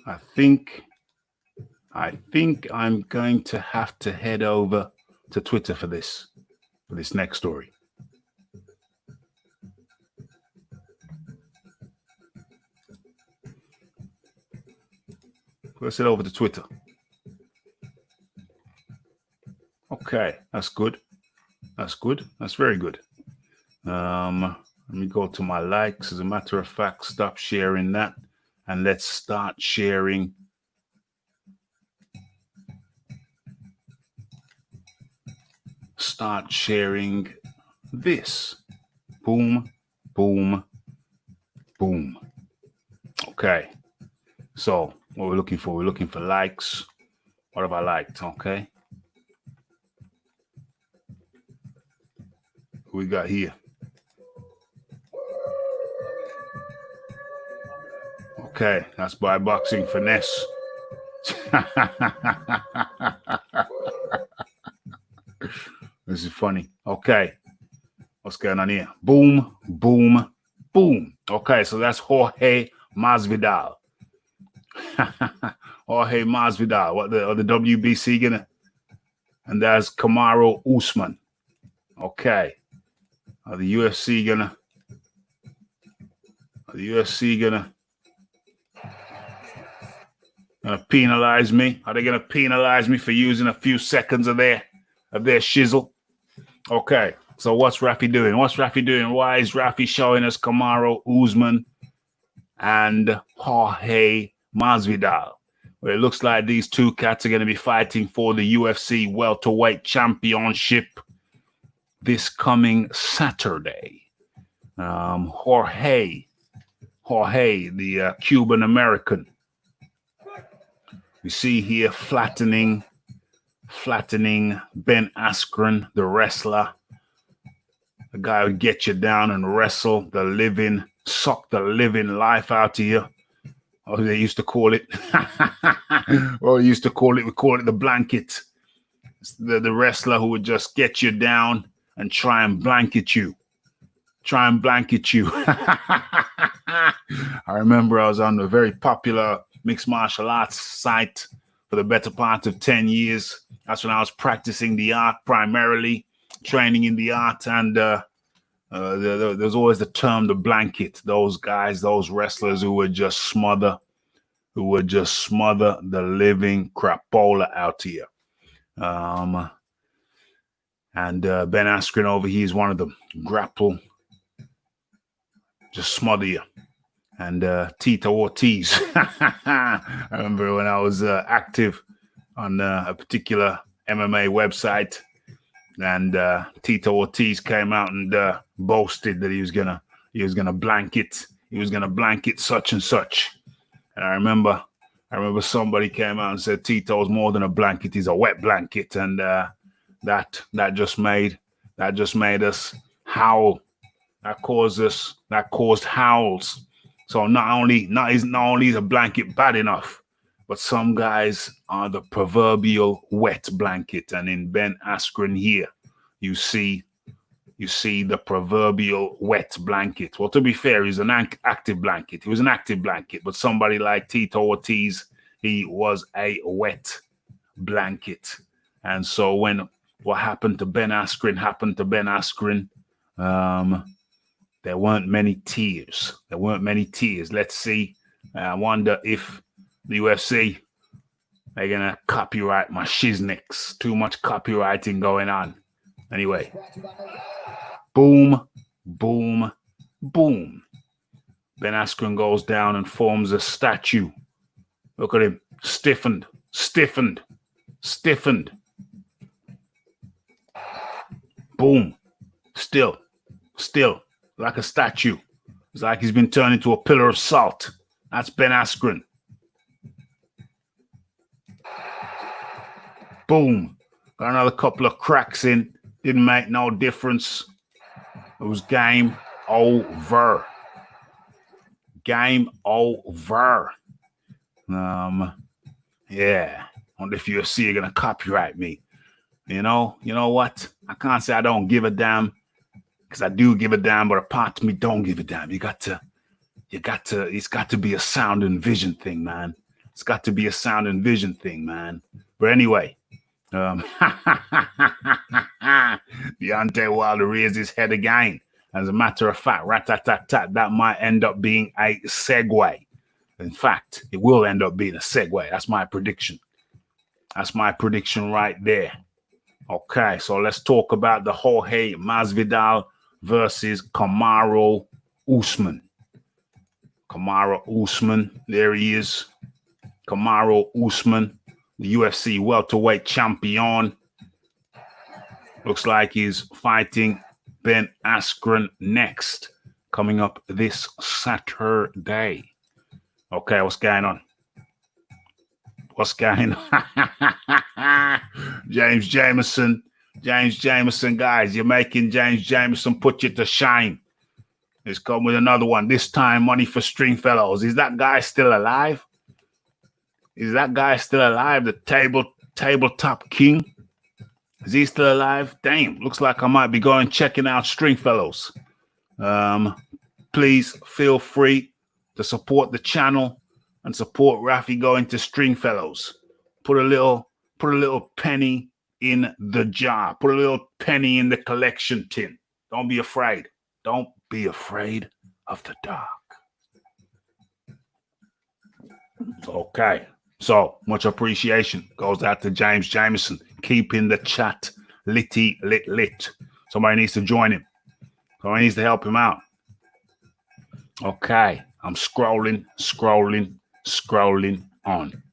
I think I'm going to have to head over to Twitter for this next story. Let's head over to Twitter. Okay, that's good. That's very good. Let me go to my likes. As a matter of fact, stop sharing that and let's start sharing. Start sharing this. Boom, boom, boom. Okay. So what we're looking for, likes. What have I liked? Okay. Who we got here? Okay, that's by Boxing Finesse. This is funny. Okay. What's going on here? Boom, boom, boom. Okay, so that's Jorge Masvidal. Jorge Masvidal. What the WBC gonna? And that's Kamaru Usman. Okay. Are the UFC gonna penalize me? Are they gonna penalize me for using a few seconds of their shizzle? Okay, so what's Raphie doing? Why is Raphie showing us Kamaru Usman and Jorge Masvidal? Well, it looks like these two cats are going to be fighting for the UFC welterweight championship this coming Saturday. Jorge, the Cuban American. We see here flattening Ben Askren, the wrestler. The guy would get you down and wrestle suck the living life out of you. Oh, they used to call it. We call it the blanket. It's the wrestler who would just get you down and try and blanket you. I remember I was on a very popular mixed martial arts site for the better part of 10 years. That's when I was practicing the art primarily, training in the art, and there's always the term the blanket. Those guys, those wrestlers who would just smother the living crapola out here. And Ben Askren over here is one of them. Grapple, just smother you. And Tito Ortiz. I remember when I was active on a particular MMA website, and Tito Ortiz came out and boasted that he was gonna blanket such and such. And I remember somebody came out and said Tito's more than a blanket; he's a wet blanket, and that just made us howl. That caused howls. So not only is a blanket bad enough, but some guys are the proverbial wet blanket. And in Ben Askren here, you see the proverbial wet blanket. Well, to be fair, he's an active blanket. He was an active blanket, but somebody like Tito Ortiz, he was a wet blanket. And so when what happened to Ben Askren, there weren't many tears. Let's see. I wonder if the UFC, they're going to copyright my shiznicks. Too much copywriting going on. Anyway. Boom, boom, boom. Ben Askren goes down and forms a statue. Look at him. Stiffened. Boom. Still. Like a statue. It's like he's been turned into a pillar of salt. That's Ben Askren. Boom. Got another couple of cracks in. Didn't make no difference. It was game over. Yeah. Wonder if UFC are gonna copyright me. You know what? I can't say I don't give a damn. Because I do give a damn, but a part of me don't give a damn. It's got to be a sound and vision thing, man. But anyway, Deontay Wilder raised his head again. As a matter of fact, rat-tat-tat-tat, that might end up being a segue. In fact, it will end up being a segue. That's my prediction. Right there. Okay, so let's talk about the Jorge Masvidal versus Kamaru Usman. There he is. Kamaru Usman, the UFC welterweight champion. Looks like he's fighting Ben Askren next, coming up this Saturday. Okay, what's going on? James Jameson, guys, you're making James Jameson put you to shame. He's come with another one. This time, money for Stringfellows. Is that guy still alive? The tabletop king? Is he still alive? Damn, looks like I might be going checking out Stringfellows. Please feel free to support the channel and support Raphie going to Stringfellows. Put a little penny in the jar. Put a little penny in the collection tin. Don't be afraid. Don't be afraid of the dark. Okay. So much appreciation goes out to James Jameson, keeping the chat lit. Somebody needs to join him. Somebody needs to help him out. Okay. I'm scrolling on.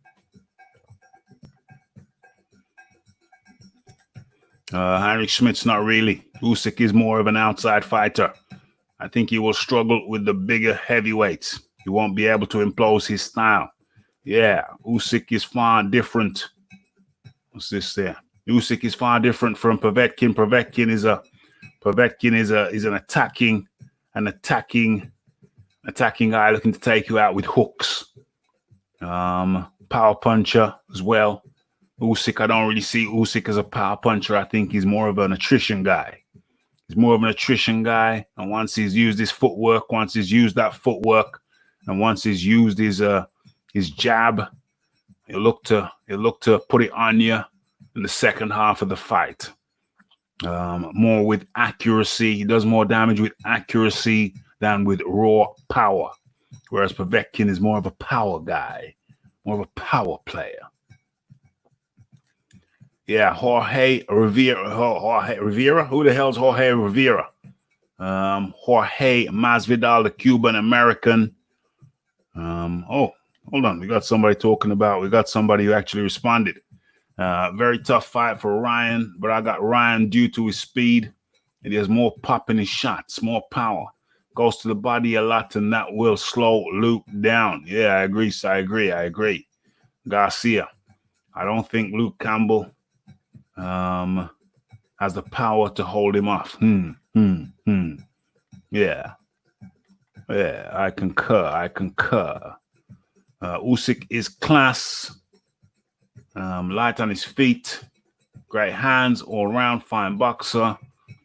Heinrich Schmidt's not really. Usyk is more of an outside fighter. I think he will struggle with the bigger heavyweights. He won't be able to impose his style. Yeah, Usyk is far different. What's this there? Usyk is far different from Povetkin. Povetkin is an attacking guy looking to take you out with hooks. Power puncher as well. Usyk, I don't really see Usyk as a power puncher. I think he's more of an attrition guy. And once he's used his footwork, once he's used that footwork, and once he's used his jab, he'll look to put it on you in the second half of the fight. More with accuracy. He does more damage with accuracy than with raw power. Whereas Povetkin is more of a power guy, more of a power player. Yeah, Jorge Rivera. Who the hell's Jorge Rivera? Jorge Masvidal, the Cuban American. Oh, hold on. We got somebody who actually responded. Very tough fight for Ryan, but I got Ryan due to his speed. And he has more pop in his shots, more power. Goes to the body a lot, and that will slow Luke down. Yeah, I agree. Garcia. I don't think Luke Campbell has the power to hold him off. Yeah, I concur. Usyk is class. Light on his feet. Great hands, all round, fine boxer.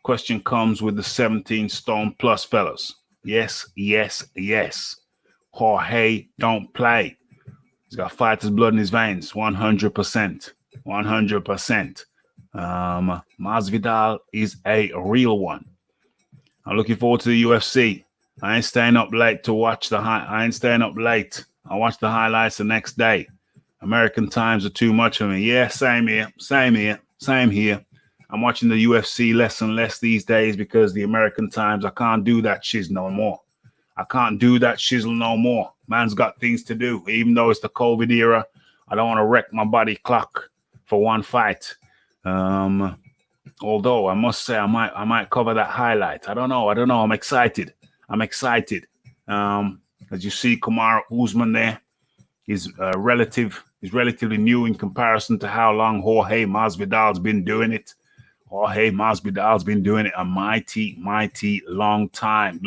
Question comes with the 17 stone plus fellas. Yes. Jorge don't play. He's got fighter's blood in his veins. 100%. Masvidal is a real one. I'm looking forward to the UFC. I ain't staying up late to watch I watch the highlights the next day. American times are too much for me. Yeah, same here. I'm watching the UFC less and less these days because the American times, I can't do that shiz no more. Man's got things to do. Even though it's the COVID era, I don't want to wreck my body clock for one fight. Although I must say I might cover that highlight. I don't know. I'm excited. As you see, Kamaru Usman there is relatively new in comparison to how long Jorge Masvidal's been doing it. Jorge Masvidal's been doing it a mighty long time.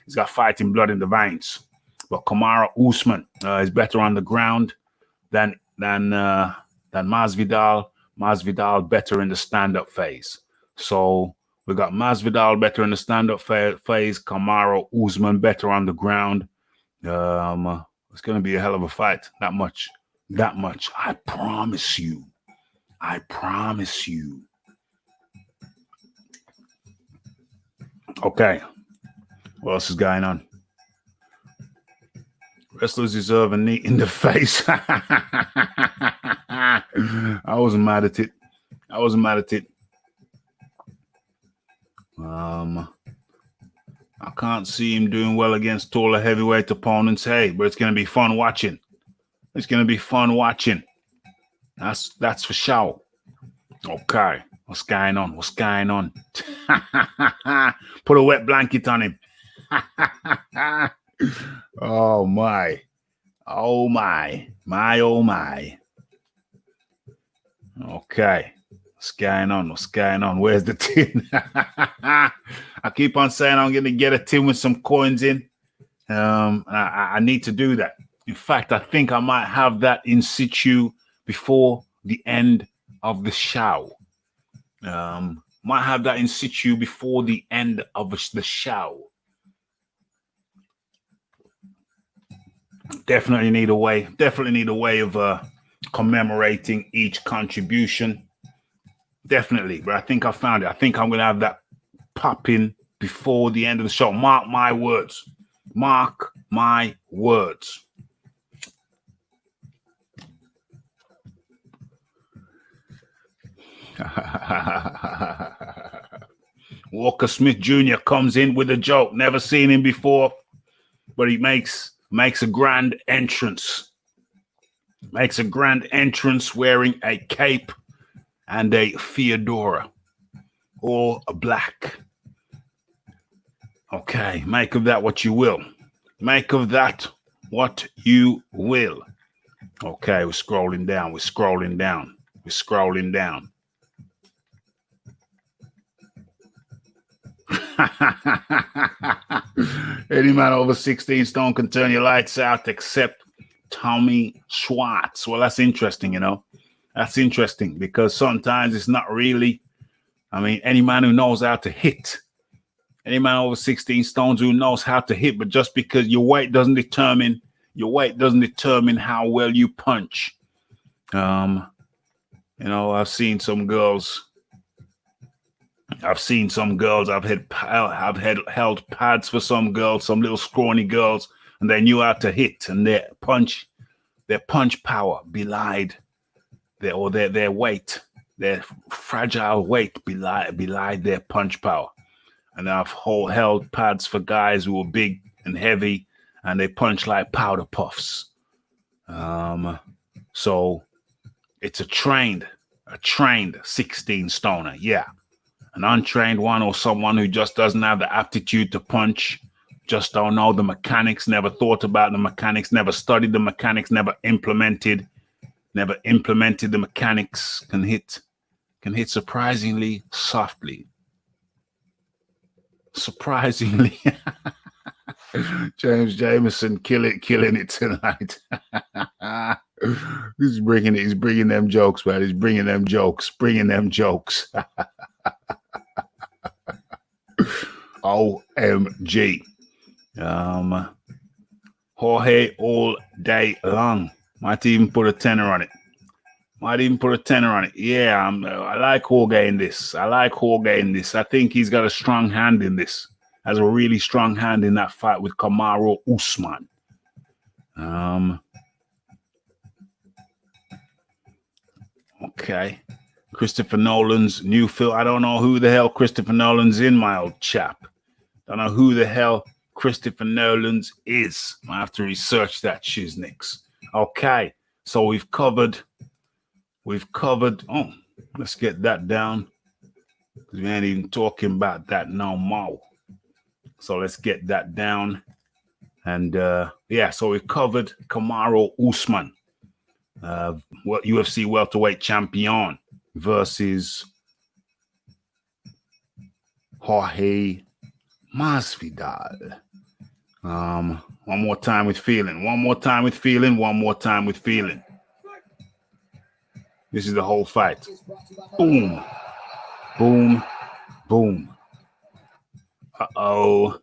He's got fighting blood in the veins. But Kamaru Usman is better on the ground than Masvidal. Masvidal better in the stand-up phase. So we got Masvidal better in the stand-up phase. Kamaru Usman better on the ground. It's going to be a hell of a fight. That much. I promise you. Okay. What else is going on? Wrestlers deserve a knee in the face. I wasn't mad at it. I can't see him doing well against taller heavyweight opponents. Hey, but it's going to be fun watching. That's for sure. Okay. What's going on? Put a wet blanket on him. Oh my. Okay. What's going on? Where's the tin? I keep on saying I'm going to get a tin with some coins in. I need to do that. In fact, I think I might have that in situ before the end of the show. Definitely need a way of commemorating each contribution. Definitely, but I think I found it. I think I'm going to have that popping before the end of the show. Mark my words. Walker Smith Jr. comes in with a joke. Never seen him before, but he makes a grand entrance. Wearing a cape and a fedora. all black. Okay, make of that what you will. Make of that what you will. Okay, we're scrolling down. We're scrolling down. We're scrolling down. Any man over 16 stone can turn your lights out except Tommy Schwartz. Well, that's interesting, you know. That's interesting because sometimes it's not really, I mean, any man who knows how to hit, any man over 16 stones who knows how to hit, but just because your weight doesn't determine how well you punch. You know, I've seen some girls. I've held pads for some girls, some little scrawny girls, and they knew how to hit, and their punch power belied their weight, their fragile weight belied their punch power. And I've held pads for guys who were big and heavy, and they punch like powder puffs. So it's a trained 16 stoner, yeah. An untrained one or someone who just doesn't have the aptitude to punch, just don't know the mechanics, never thought about the mechanics, never studied the mechanics, never implemented the mechanics, can hit surprisingly softly. Surprisingly. James Jameson killing it tonight. He's bringing them jokes, man. He's bringing them jokes. OMG. Jorge all day long. Might even put a tenner on it. Yeah, I like Jorge in this. I think he's got a strong hand in this. Has a really strong hand in that fight with Kamaru Usman. Okay. Christopher Nolan's new film. I don't know who the hell Christopher Nolan's in, my old chap. Don't know who the hell Christopher Nolan's is. I have to research that, shiznix. Okay. So we've covered. Oh, let's get that down. We ain't even talking about that no more. So let's get that down. And yeah, so we've covered Kamaru Usman, UFC welterweight champion, versus Jorge Masvidal. One more time with feeling. This is the whole fight. Boom. Boom. Boom. Uh-oh.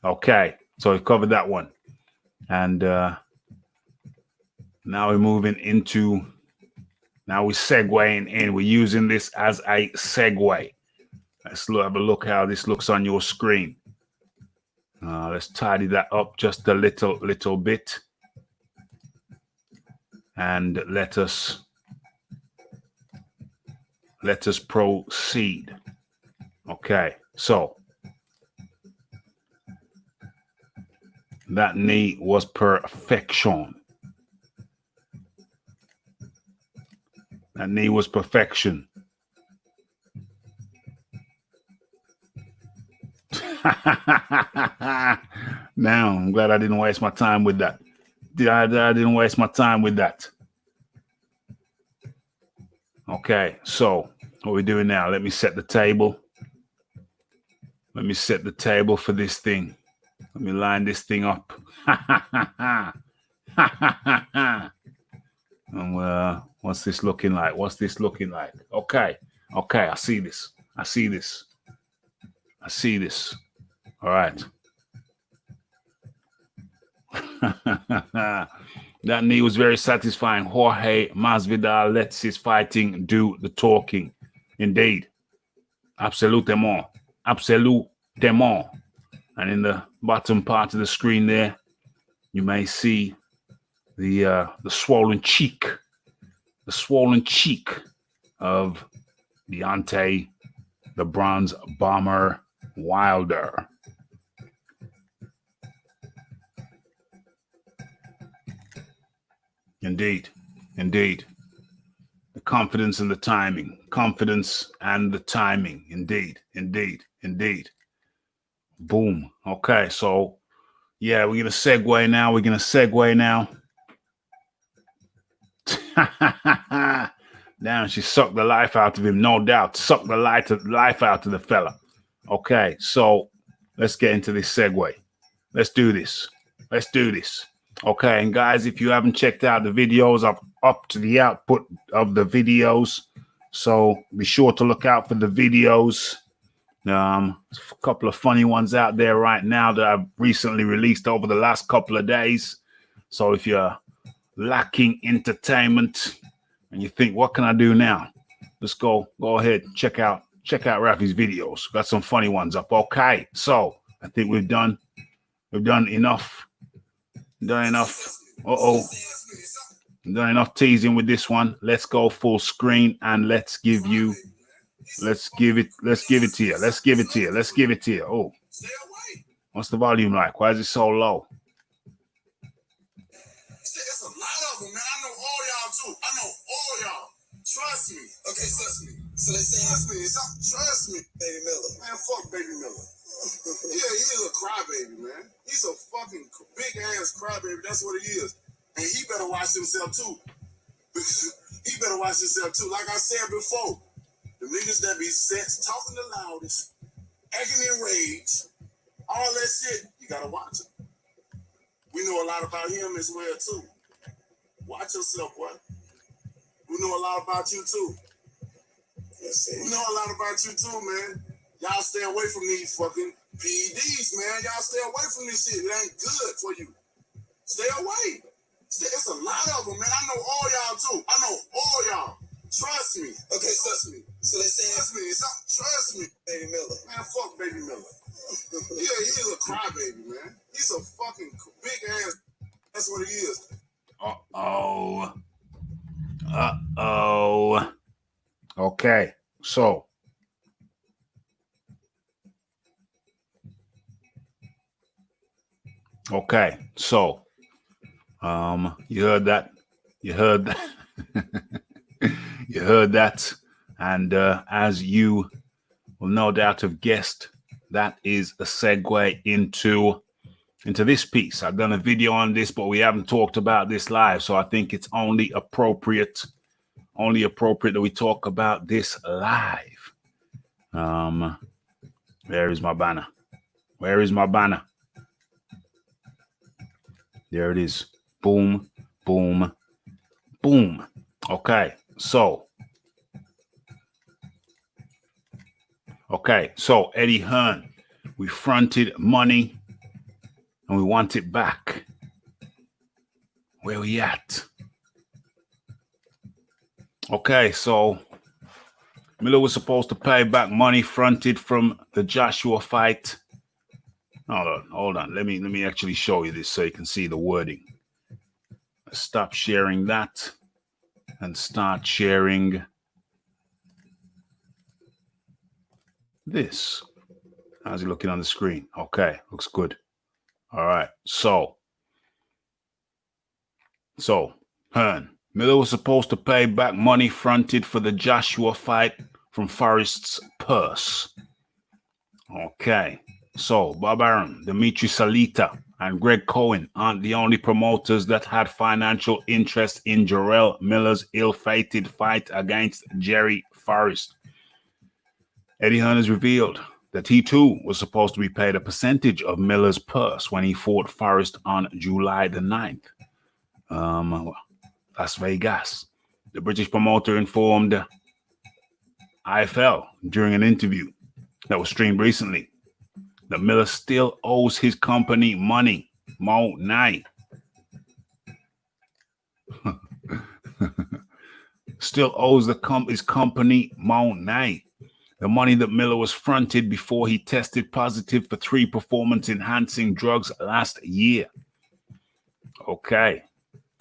Okay, so we've covered that one. And now we're moving into, now we're segueing in. We're using this as a segue. Let's have a look how this looks on your screen. Let's tidy that up just a little bit. And let us proceed. Okay, so that knee was perfection. That knee was perfection. Now, I'm glad I didn't waste my time with that. I didn't waste my time with that. Okay, so what we're doing now, let me set the table. Let me set the table for this thing. Let me line this thing up. And what's this looking like? Okay, I see this. All right. That knee was very satisfying. Jorge Masvidal lets his fighting do the talking. Indeed. Absolutement. And in the bottom part of the screen there, you may see the swollen cheek. The swollen cheek of Deontay, the Bronze Bomber Wilder. Indeed. Indeed. The confidence and the timing. Confidence and the timing. Indeed. Indeed. Indeed. Boom. Okay. So, yeah, we're going to segue now. We're going to segue now. Damn, she sucked the life out of him. No doubt. Sucked the life out of the fella. Okay. So, let's get into this segue. Let's do this. Let's do this. Okay, and guys, if you haven't checked out the videos, I've upped the output of the videos. So be sure to look out for the videos. A couple of funny ones out there right now that I've recently released over the last couple of days. So if you're lacking entertainment and you think, what can I do now? Let's go ahead, check out Raphie's videos. Got some funny ones up. Okay, so I think we've done enough. Done enough. Done enough teasing with this one. Let's go full screen and let's give it to you. Let's give it to you. Oh, what's the volume like? Why is it so low? It's a lot of them, man. I know all y'all too. I know all y'all. Trust me. Okay, trust me. So they say trust me, Baby Miller. Man, fuck Baby Miller. Yeah, he is a crybaby, man. He's a fucking big ass crybaby. That's what he is. And he better watch himself too. He better watch himself too. Like I said before, the niggas that be talking the loudest, acting enraged, all that shit, you gotta watch it. We know a lot about him as well too. Watch yourself, boy. We know a lot about you too. We know a lot about you too, man. Y'all stay away from these fucking PEDs, man. Y'all stay away from this shit. It ain't good for you. Stay away. It's a lot of them, man. I know all y'all too. I know all y'all. Trust me. Okay, trust me. So they say trust me, Baby Miller. Man, fuck Baby Miller. Yeah, he is a crybaby, man. He's a fucking big ass. That's what he is. Okay, so. Okay, so you heard that. You heard that. And as you will no doubt have guessed, that is a segue into this piece. I've done a video on this, but we haven't talked about this live. So I think it's only appropriate that we talk about this live. Where is my banner? Where is my banner? There it is. Boom, boom, boom. Okay, so Eddie Hearn, we fronted money and we want it back. Where we at? Okay, so Miller was supposed to pay back money fronted from the Joshua fight. Hold on. Let me actually show you this so you can see the wording. Stop sharing that and start sharing this. How's it looking on the screen? Okay, looks good. All right. So Hearn, Miller was supposed to pay back money fronted for the Joshua fight from Forrest's purse. Okay. So, Bob Arum, Dimitri Salita, and Greg Cohen aren't the only promoters that had financial interest in Jarrell Miller's ill-fated fight against Jerry Forrest. Eddie Hearn has revealed that he too was supposed to be paid a percentage of Miller's purse when he fought Forrest on July the 9th. Las Vegas. The British promoter informed IFL during an interview that was streamed recently that Miller still owes his company money. Mo Nai. Still owes his company Mo Nai the money that Miller was fronted before he tested positive for 3 performance-enhancing drugs last year. Okay.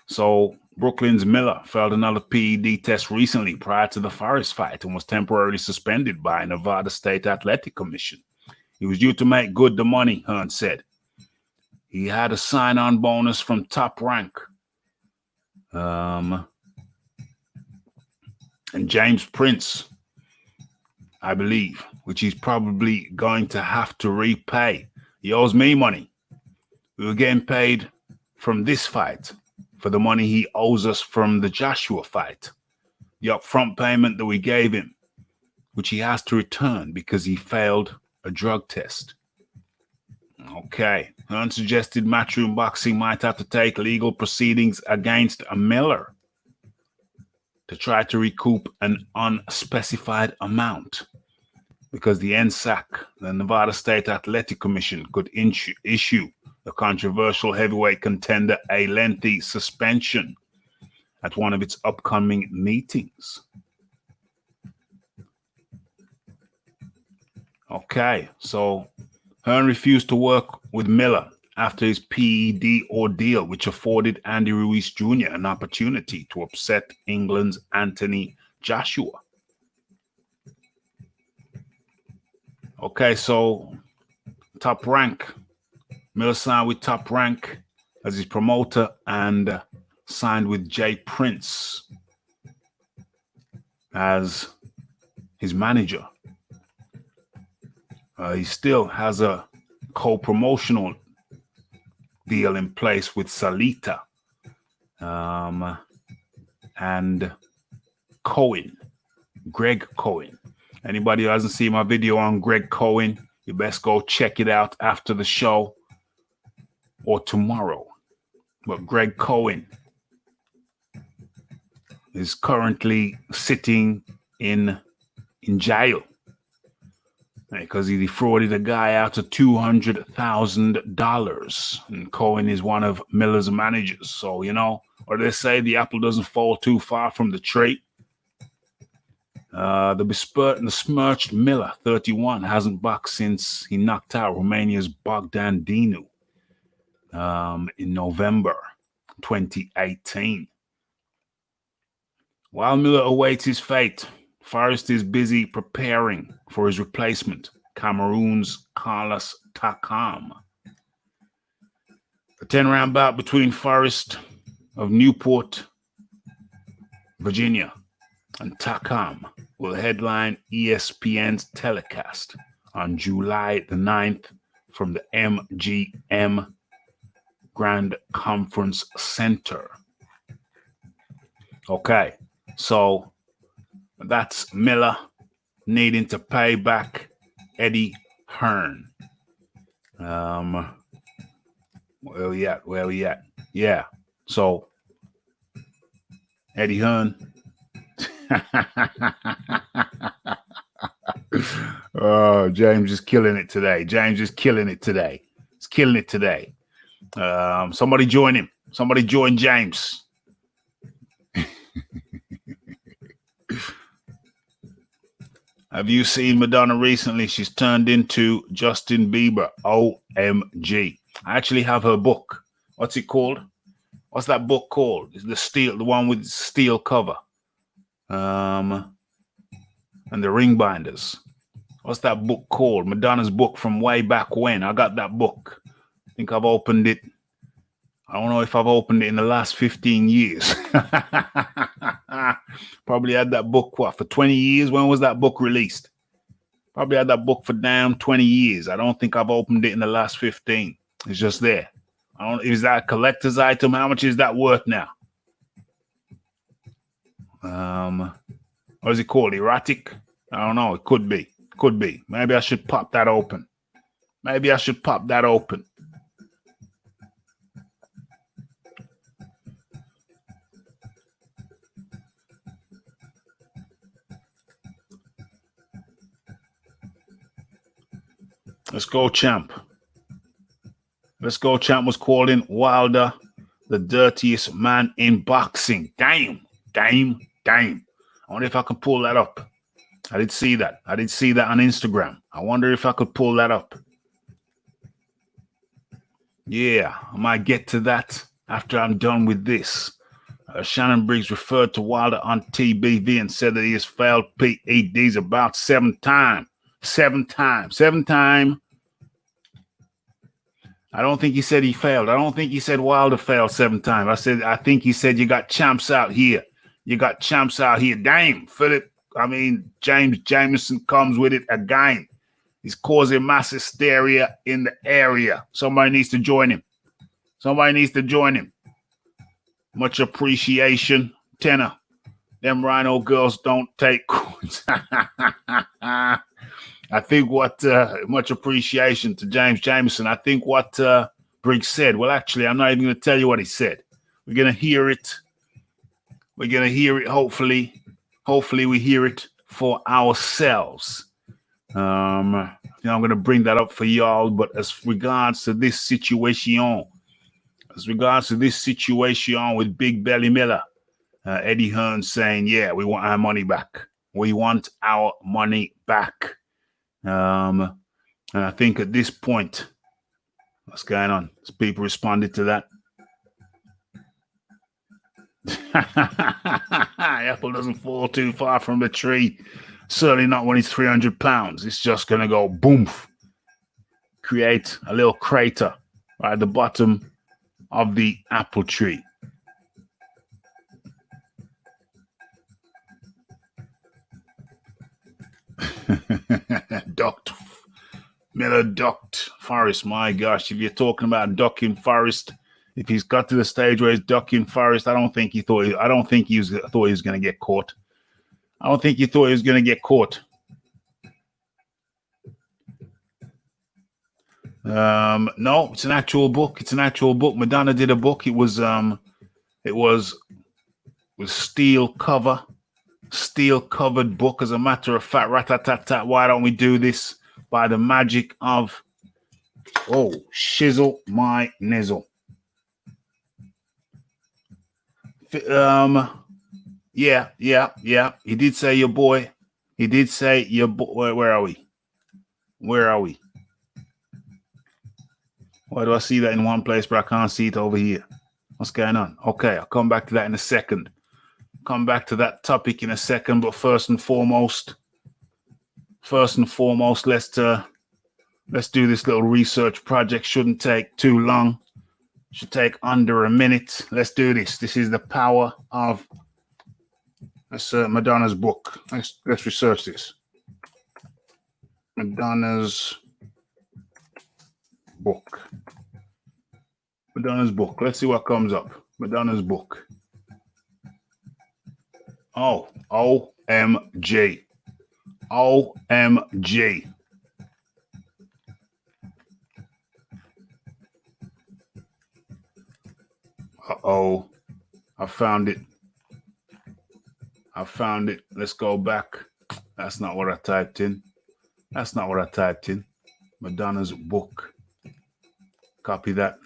So Brooklyn's Miller failed another PED test recently prior to the Forrest fight and was temporarily suspended by Nevada State Athletic Commission. He was due to make good the money, Hearn said. He had a sign-on bonus from Top Rank. And James Prince, I believe, which he's probably going to have to repay. He owes me money. We were getting paid from this fight for the money he owes us from the Joshua fight. The upfront payment that we gave him, which he has to return because he failed a drug test. Okay. Unsuggested Matchroom Boxing might have to take legal proceedings against Miller to try to recoup an unspecified amount because the NSAC, the Nevada State Athletic Commission, could issue the controversial heavyweight contender a lengthy suspension at one of its upcoming meetings. Okay, so Hearn refused to work with Miller after his PED ordeal, which afforded Andy Ruiz Jr. an opportunity to upset England's Anthony Joshua. Okay, so Top Rank. Miller signed with Top Rank as his promoter and signed with Jay Prince as his manager. He still has a co-promotional deal in place with Salita and Cohen, Greg Cohen. Anybody who hasn't seen my video on Greg Cohen, you best go check it out after the show or tomorrow. But Greg Cohen is currently sitting in jail because he defrauded a guy out of $200,000. And Cohen is one of Miller's managers. So, you know, or they say the apple doesn't fall too far from the tree. The besmirched Miller, 31, hasn't boxed since he knocked out Romania's Bogdan Dinu in November 2018. While Miller awaits his fate, Forrest is busy preparing for his replacement, Cameroon's Carlos Takam. The 10-round bout between Forrest of Newport, Virginia, and Takam will headline ESPN's telecast on July the 9th from the MGM Grand Conference Center. Okay, so that's Miller needing to pay back Eddie Hearn. Where we at? Yeah. So Eddie Hearn. Oh, James is killing it today. He's killing it today. Somebody join him. Somebody join James. Have you seen Madonna recently? She's turned into Justin Bieber. OMG. I actually have her book. What's it called? What's that book called? It's the one with the steel cover. And the ring binders. What's that book called? Madonna's book from way back when. I got that book. I think I've opened it. I don't know if I've opened it in the last 15 years. Probably had that book, for 20 years? When was that book released? Probably had that book for damn 20 years. I don't think I've opened it in the last 15. It's just there. Is that a collector's item? How much is that worth now? What is it called? Erotic? I don't know. It could be. Maybe I should pop that open. Let's go, champ. Was calling Wilder the dirtiest man in boxing. Damn. I wonder if I can pull that up. I did see that on Instagram. I wonder if I could pull that up. Yeah, I might get to that after I'm done with this. Shannon Briggs referred to Wilder on TBV and said that he has failed PEDs about 7 times. I don't think he said he failed. I don't think he said Wilder failed 7 times. I think he said you got champs out here. You got champs out here. Damn, Philip. I mean, James Jameson comes with it again. He's causing mass hysteria in the area. Somebody needs to join him. Somebody needs to join him. Much appreciation. Tenor. Them Rhino girls don't take coins. I think what, much appreciation to James Jameson. I think what Briggs said, well, actually, I'm not even going to tell you what he said. We're going to hear it. We're going to hear it, hopefully. Hopefully we hear it for ourselves. I'm going to bring that up for y'all, but as regards to this situation, with Big Belly Miller, Eddie Hearn saying, yeah, we want our money back. We want our money back. And I think at this point, what's going on? Has people responded to that? Apple doesn't fall too far from the tree. Certainly not when it's 300 pounds. It's just going to go boom. Create a little crater right at the bottom of the apple tree. Miller ducked Forrest. My gosh, if you're talking about ducking Forrest, if he's got to the stage where he's ducking Forrest, I don't think he thought he was going to get caught. I don't think he thought he was going to get caught. No, it's an actual book. It's an actual book. Madonna did a book. It was steel covered book. As a matter of fact, rat-a-tat-tat, why don't we do this by the magic of, oh, shizzle my nizzle. Yeah. He did say your boy. Where are we? Why do I see that in one place, but I can't see it over here? What's going on? Okay, I'll come back to that in a second. Come back to that topic in a second, but first and foremost, let's do this little research project. Shouldn't take too long. Should take under a minute. Let's do this. This is the power of Madonna's book. Let's research this. Madonna's book. Let's see what comes up. Madonna's book. Oh, OMG. Uh-oh. I found it. Let's go back. That's not what I typed in. Madonna's book. Copy that.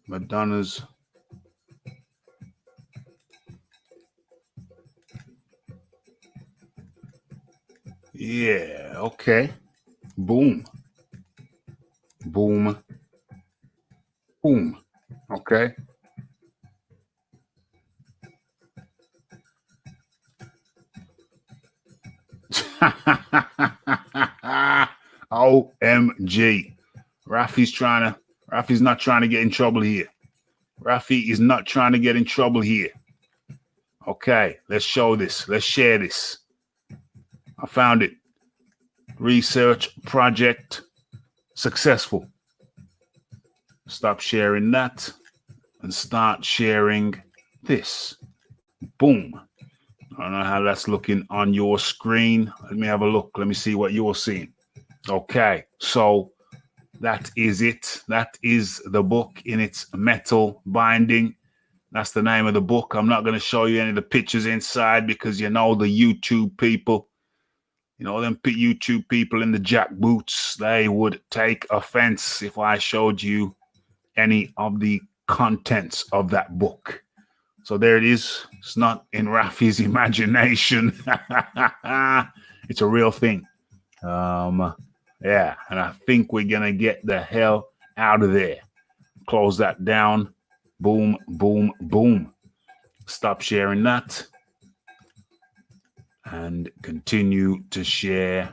Madonna's. Yeah, okay. Boom. Okay. OMG. Raphie's not trying to get in trouble here. Raphie is not trying to get in trouble here. Okay, let's show this. Let's share this. I found it. Research project successful. Stop sharing that and start sharing this. Boom. I don't know how that's looking on your screen. Let me have a look. Let me see what you're seeing. Okay, so that is it. That is the book in its metal binding. That's the name of the book. I'm not going to show you any of the pictures inside because you know the YouTube people. You know, them YouTube people in the jack boots, they would take offense if I showed you any of the contents of that book. So there it is. It's not in Raphie's imagination. It's a real thing. Yeah, and I think we're going to get the hell out of there. Close that down. Boom, boom, boom. Stop sharing that. And continue to share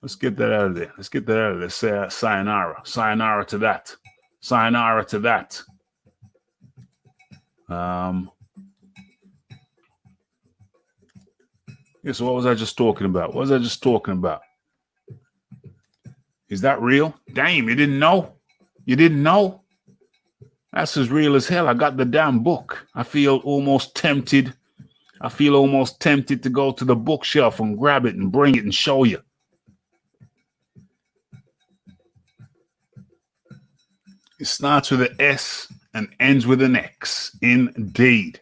Let's get that out of there. Let's get that out of there. Say sayonara. Sayonara to that. Sayonara to that. Yeah, so what was I just talking about? What was I just talking about? Is that real? Damn, you didn't know? You didn't know? That's as real as hell. I got the damn book. I feel almost tempted. To go to the bookshelf and grab it and bring it and show you. It starts with an S and ends with an X. Indeed.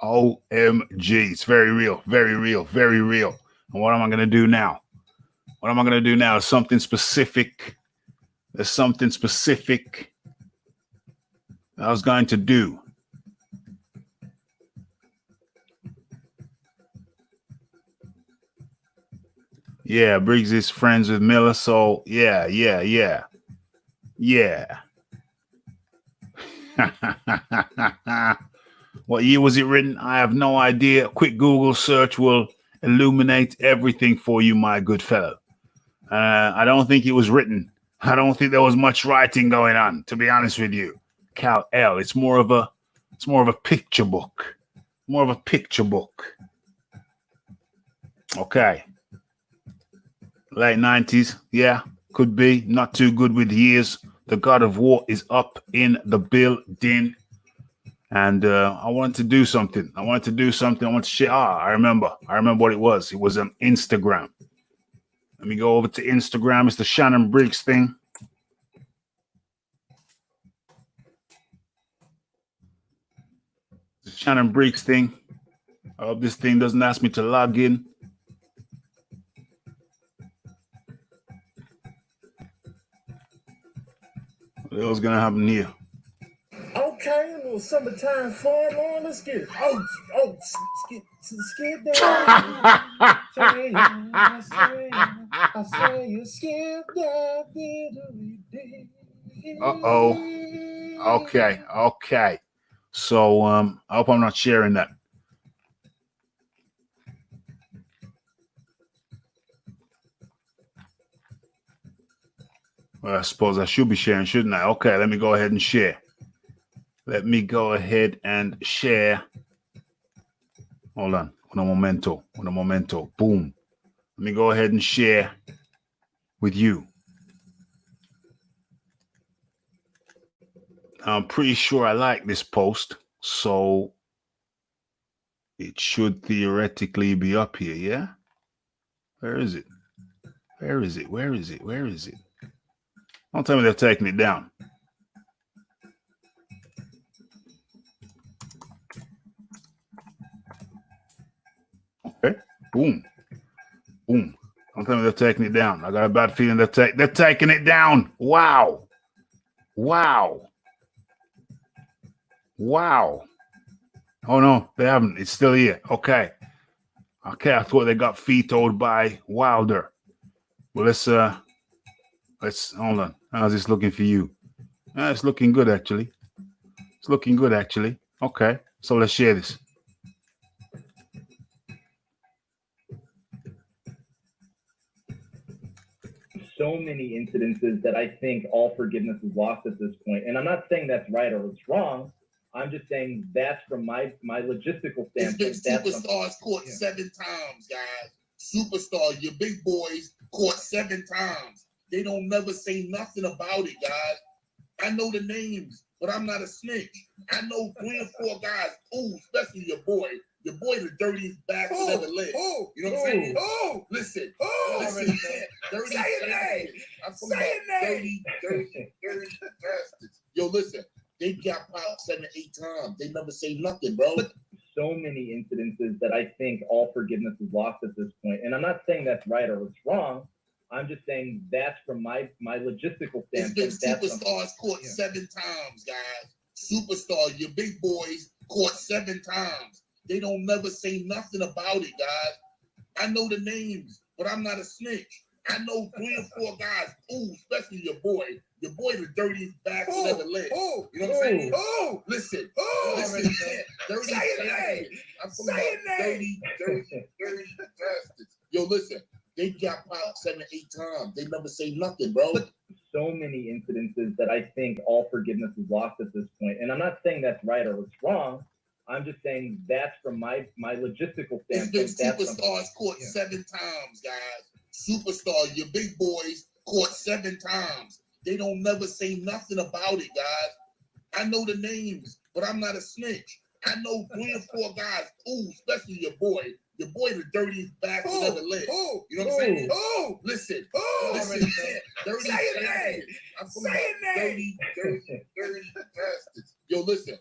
OMG. It's very real, very real, very real. And what am I going to do now? What am I going to do now is something specific. There's something specific I was going to do. Yeah, Briggs is friends with Miller, so yeah. What year was it written? I have no idea. A quick Google search will illuminate everything for you, my good fellow. I don't think it was written. I don't think there was much writing going on, to be honest with you. Cal L. It's more of a picture book. More of a picture book. Okay. Late 90s. Yeah, could be. Not too good with years. The God of War is up in the building. And I wanted to do something. I want to share. I remember what it was. It was on Instagram. Let me go over to Instagram. It's the Shannon Briggs thing. The Shannon Briggs thing. I hope this thing doesn't ask me to log in. What the hell's going to happen here? Okay, a little summertime fun, Lord. Let's get it. Skip that. I say you skip that. Okay. So I hope I'm not sharing that. Well, I suppose I should be sharing, shouldn't I? Okay, let me go ahead and share. Hold on. Un momento. Boom. Let me go ahead and share with you. I'm pretty sure I like this post, so it should theoretically be up here, yeah? Where is it? Don't tell me they're taking it down. Okay. Boom. Don't tell me they're taking it down. I got a bad feeling they're taking it down. Wow. Oh no, they haven't. It's still here. Okay. I thought they got vetoed by Wilder. Well, let's hold on. How's this looking for you? It's looking good actually. Okay. So let's share this. So many incidences that I think all forgiveness is lost at this point. And I'm not saying that's right or it's wrong. I'm just saying that's from my logistical standpoint. It's been superstars caught 7 times, guys. Superstar, your big boys caught 7 times. They don't never say nothing about it, guys. I know the names, but I'm not a snitch. I know 3 or 4 guys. Oh, especially your boy. Your boy, the dirtiest bastard ever lived. You know what I'm saying? Listen. Listen. Dirty, say your name. Say your name. Dirty bastards. Yo, listen. They got popped 7 or 8 times. They never say nothing, bro. So many incidences that I think all forgiveness is lost at this point. And I'm not saying that's right or it's wrong. I'm just saying that's from my logistical standpoint. It's been superstars caught 7 times, guys. Superstar, your big boys caught 7 times. They don't never say nothing about it, guys. I know the names, but I'm not a snitch. I know 3 or 4 guys, especially your boy the dirtiest bastard ever lived. You know what I'm saying? Listen, dirty bastards. I'm talking about dirty bastards. Yo, listen, they got popped 7 or 8 times. They never say nothing, bro. So many incidences that I think all forgiveness is lost at this point. And I'm not saying that's right or it's wrong. I'm just saying that's from my logistical standpoint. It's been superstars caught 7 times, guys. Superstar, your big boys caught 7 times. They don't never say nothing about it, guys. I know the names, but I'm not a snitch. I know 3 or 4 guys, especially your boy the dirtiest bastard ever lived. You know what I'm saying? Listen, dirty bastards. I'm talking about dirty bastards. Yo, listen.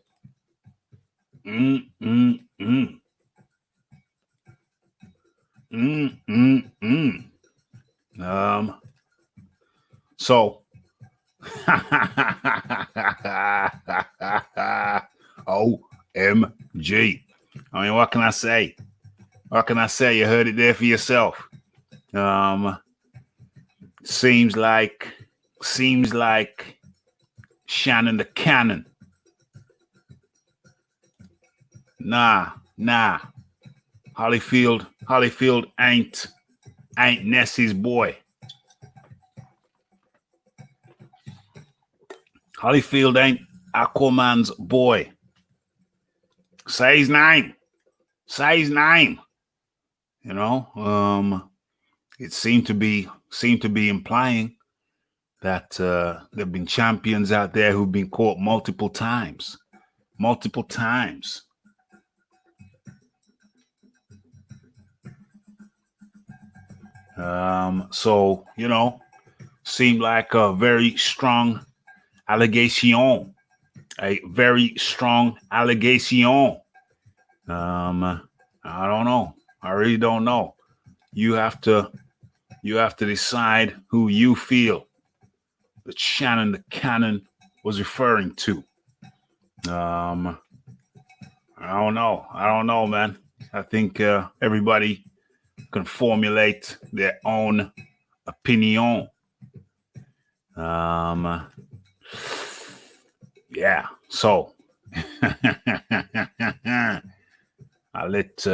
So OMG. I mean, what can I say? What can I say? You heard it there for yourself. Seems like Shannon the Cannon. Nah. Holyfield ain't Nessie's boy. Holyfield ain't Aquaman's boy. Say his name. You know, it seemed to be implying that there've been champions out there who've been caught multiple times. So, you know, seemed like a very strong allegation. I don't know. I really don't know. You have to decide who you feel that Shannon the Cannon was referring to. I don't know, man. I think everybody can formulate their own opinion. Yeah. So I'll let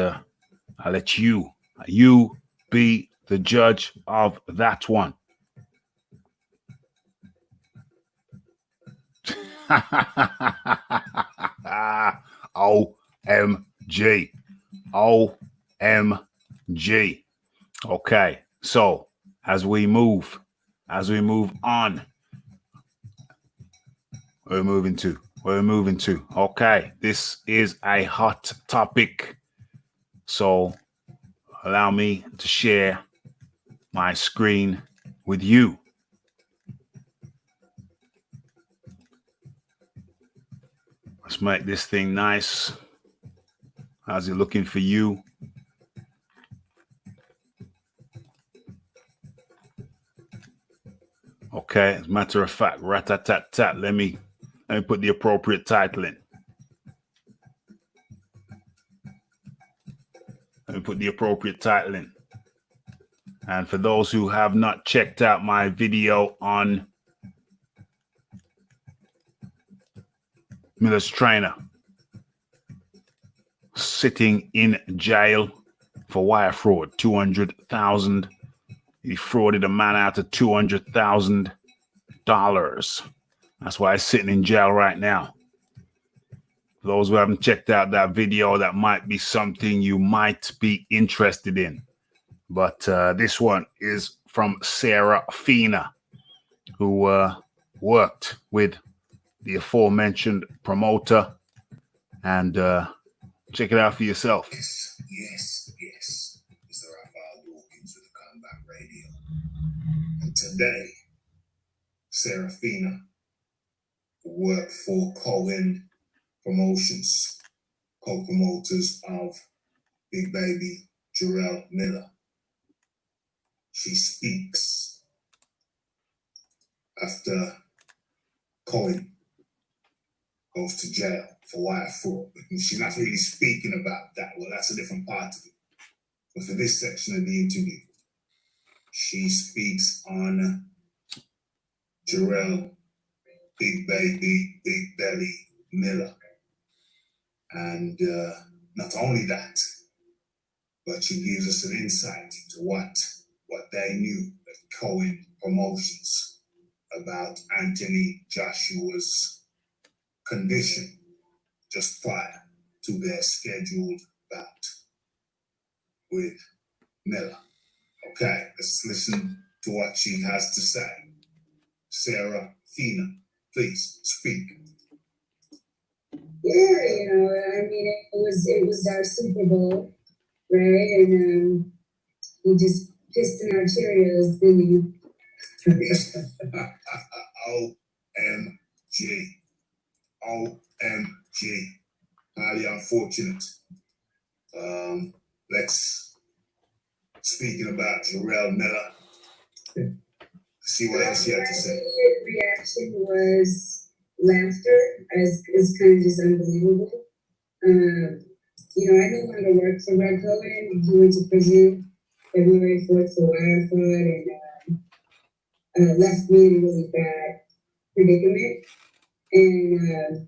you be the judge of that one. OMG. Okay, so as we move on, we're moving to. Okay, this is a hot topic. So allow me to share my screen with you. Let's make this thing nice. How's it looking for you? Okay, as a matter of fact, rat-tat-tat-tat. Let me put the appropriate title in. And for those who have not checked out my video on Miller's trainer sitting in jail for wire fraud, $200,000. He frauded a man out of $200,000. That's why he's sitting in jail right now. For those who haven't checked out that video, that might be something you might be interested in. But this one is from Raphie, who worked with the aforementioned promoter. And check it out for yourself. Yes. It's the Raphie Dawkins with the Comeback Radio. And today, Serafina worked for Cohen Promotions, co-promoters of Big Baby Jarrell Miller. She speaks after Cohen goes to jail for wire fraud. She's not really speaking about that. Well, that's a different part of it. But for this section of the interview, she speaks on Jarrell Big Baby, Big Belly Miller. And not only that, but she gives us an insight into what they knew at Cohen Promotions about Anthony Joshua's condition just prior to their scheduled bout with Miller. Okay, let's listen to what she has to say. Sarah Fina, please speak. Yeah, I mean, it was our Super Bowl, right? And we just pissed in our Cheerios, didn't you? OMG. OMG. Highly unfortunate. Let's, speaking about Jarrell Miller, see what else you have to say. My reaction was laughter, as kind of just unbelievable. I no longer work for Red Cohen. He went to prison February 4th for wire fraud and left me in a really bad predicament. And,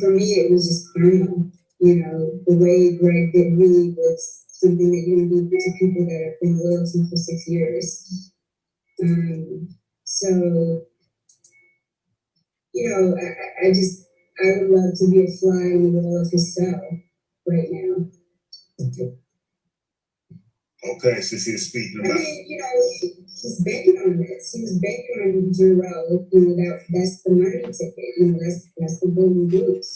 for me, it was just karma. The way Greg did me was something that you do to people that have been loyal to me for 6 years. So, I would love to be a fly in the wall of his cell right now. Okay, so she was speaking about. He's banking on this. He was banking on Jarrell. That's the money ticket. That's the golden boots.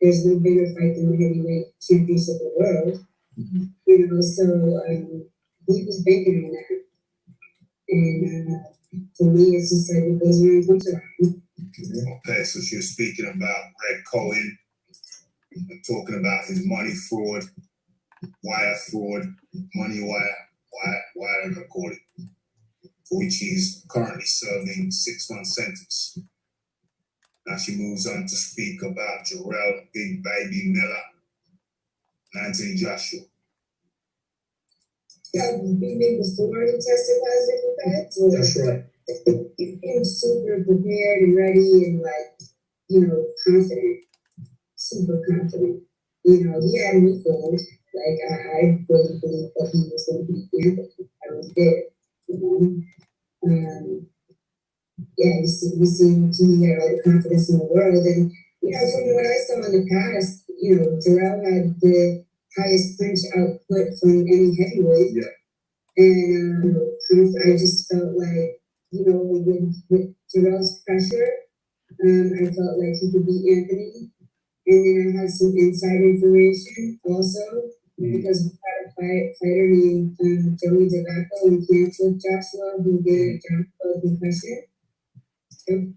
There's no bigger fight than the heavyweight championship of the world. So he was banking on that. And for me, it's just like it goes around, comes around. Okay, so she was speaking about Greg Cohen, talking about his money fraud, wire fraud, money wire, I call it, for which he's currently serving 6-month sentence. Now she moves on to speak about Jarrell Big Baby Miller and Anthony Joshua. Yeah, being before he tested positive for that. So that's right. He was super prepared and ready and confident, super confident. He had me fooled. I really believed that he was going to beat Anthony. I was there. He seemed to me had all the confidence in the world. And from what I saw in the past, Jarrell had the highest punch output from any heavyweight. Yeah. And I just felt like, with Jarrell's pressure, I felt like he could beat Anthony. And then I had some inside information also, because we had a fighter named Joey DeVacco and canceled Joshua, who gave Joshua a concussion. It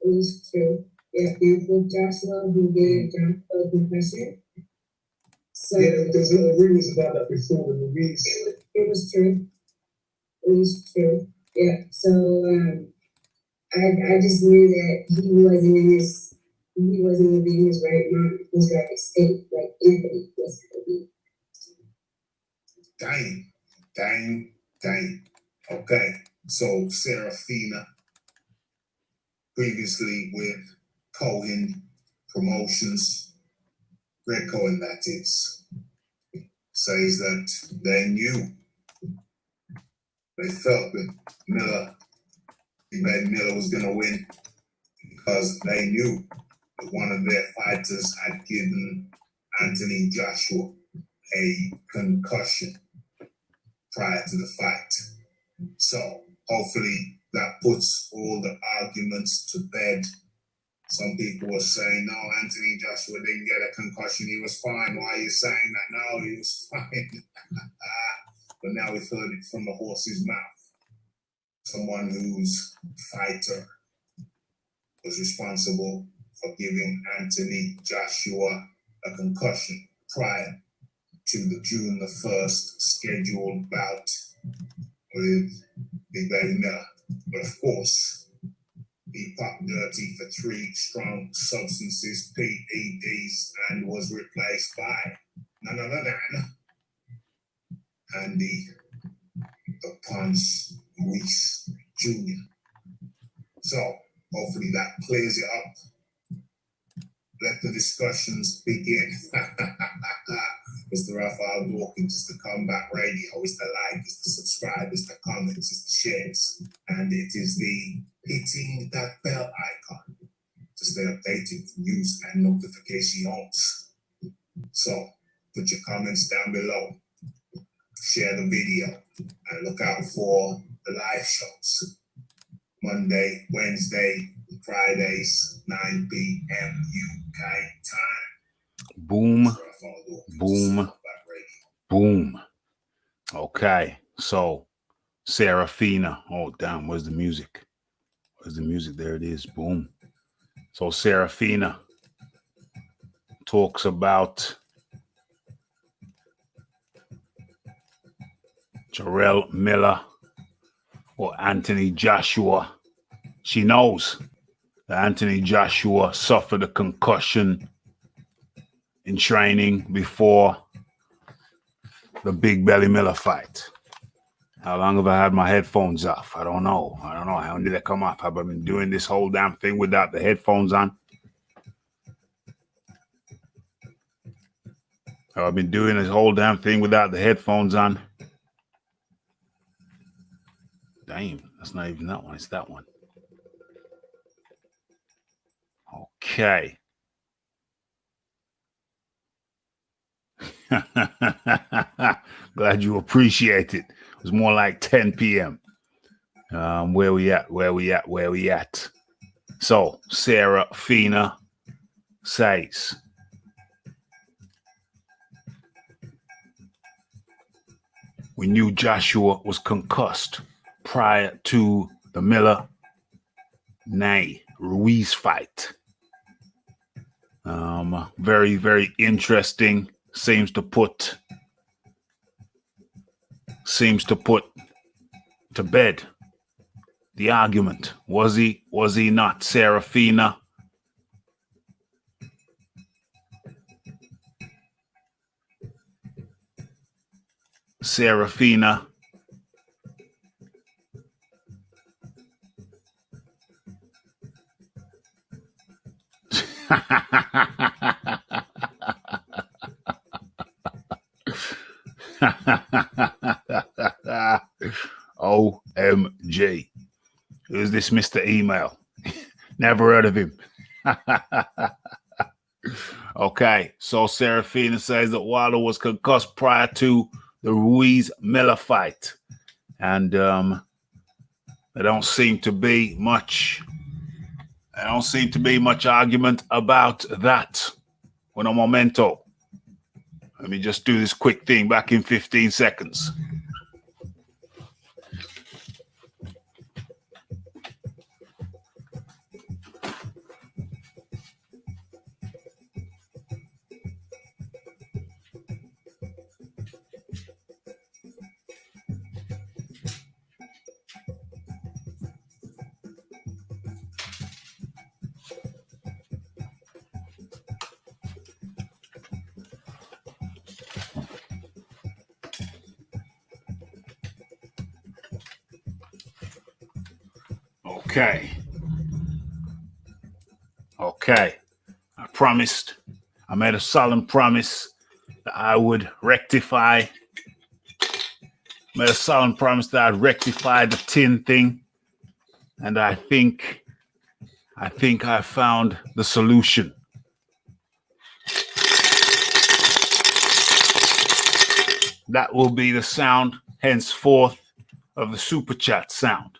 was true. Yeah, canceled Joshua, who gave Joshua a concussion. So there's no rumors about that before the release. It was true. It was true. Yeah. So I just knew that he wasn't going to be in his right mind, his right state, like Anthony was going to be. Dang. Okay. So Serafina, previously with Cohen Promotions, Greg Cohen that is, says that they knew, they felt that Big Baby Miller was going to win because they knew that one of their fighters had given Anthony Joshua a concussion prior to the fight. So hopefully that puts all the arguments to bed. Some people were saying, no, Anthony Joshua didn't get a concussion. He was fine. Why are you saying that? No, he was fine. But now we've heard it from the horse's mouth. Someone whose fighter was responsible for giving Anthony Joshua a concussion prior to the June the 1st scheduled bout with Big Baby Miller. But of course, he popped dirty for 3 strong substances, PEDs, and was replaced by none other than Andy Ponce Ruiz Jr. So hopefully that clears it up. Let the discussions begin. Mr. Raphael Dawkins, it's the Comeback Radio, it's the like, it's the subscribe, it's the comments, it's the shares, and it is the hitting that bell icon to stay updated with news and notifications. So put your comments down below, share the video, and look out for the live shows. Monday, Wednesday, Fridays, 9 p.m. UK time. Boom, boom, boom. Okay, so Serafina. Oh, damn, where's the music? Where's the music? There it is. Boom. So Serafina talks about Jarrell Miller or Anthony Joshua. She knows that Anthony Joshua suffered a concussion in training before the Big Belly Miller fight. How long have I had my headphones off? I don't know. How long did they come off? Have I been doing this whole damn thing without the headphones on? Have I been doing this whole damn thing without the headphones on? Damn, that's not even that one. It's that one. Okay. Glad you appreciate it. It was more like 10 p.m. Where we at? So, Serafina says, we knew Joshua was concussed prior to the Miller Ruiz fight. Very, very interesting. Seems to put to bed the argument. Was he not? Serafina OMG. Who's this Mr. Email? Never heard of him. Okay, so Serafina says that Wilder was concussed prior to the Ruiz Miller fight. And there don't seem to be much argument about that. Un momento. Let me just do this quick thing back in 15 seconds. Okay. I made a solemn promise that I would rectify. Made a solemn promise that I'd rectify the tin thing. And I think I found the solution. That will be the sound henceforth of the super chat sound.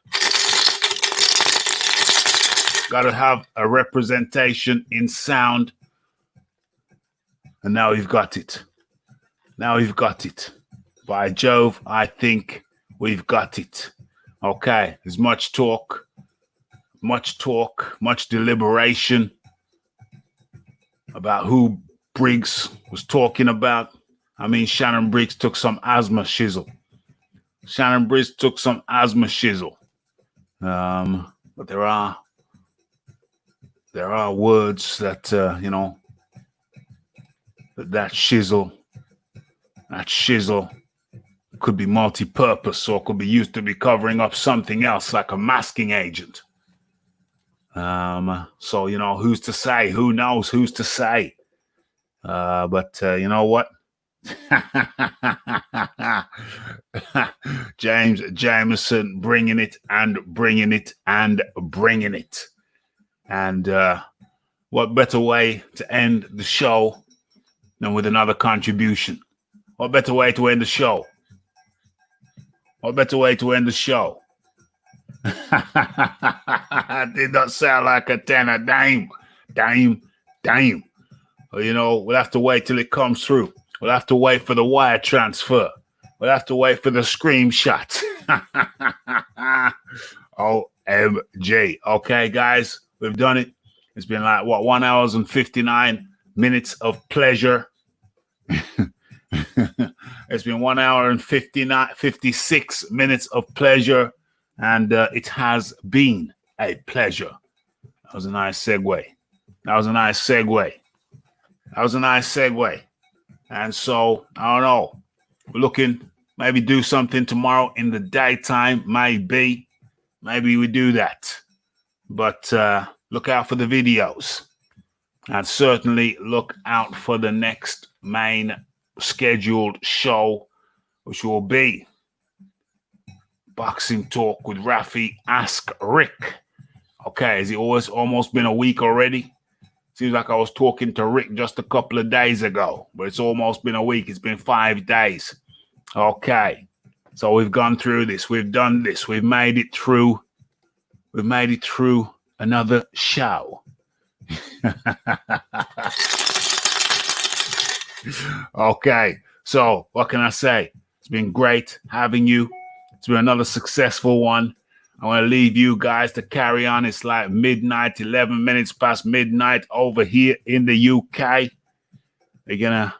Got to have a representation in sound. And now we've got it. By Jove, I think we've got it. Okay, there's much talk, much deliberation about who Briggs was talking about. I mean, Shannon Briggs took some asthma shizzle. But there are words that, that shizzle could be multi-purpose, or could be used to be covering up something else, like a masking agent. So, you know, who's to say? Who knows? Who's to say? But you know what? James Jameson bringing it and bringing it and bringing it. And what better way to end the show than with another contribution? What better way to end the show? What better way to end the show? Did not sound like a tenor. Damn. Well, you know, we'll have to wait till it comes through. We'll have to wait for the wire transfer. We'll have to wait for the scream shot. OMG. Okay, guys, we've done it. It's been like, what, 1 hour and 59 minutes of pleasure. It's been 1 hour and 56 minutes of pleasure. And it has been a pleasure. That was a nice segue. And so, I don't know. We're looking, maybe do something tomorrow in the daytime. Maybe we do that. But look out for the videos. And certainly look out for the next main scheduled show, which will be Boxing Talk with Raphie. Ask Rick. Okay, has it almost been a week already? Seems like I was talking to Rick just a couple of days ago, but it's almost been a week. It's been 5 days. Okay, so we've gone through this. We've done this. We've made it through. We've made it through another show. Okay, so what can I say? It's been great having you. It's been another successful one. I want to leave you guys to carry on. It's like midnight, 11 minutes past midnight over here in the UK. We're going to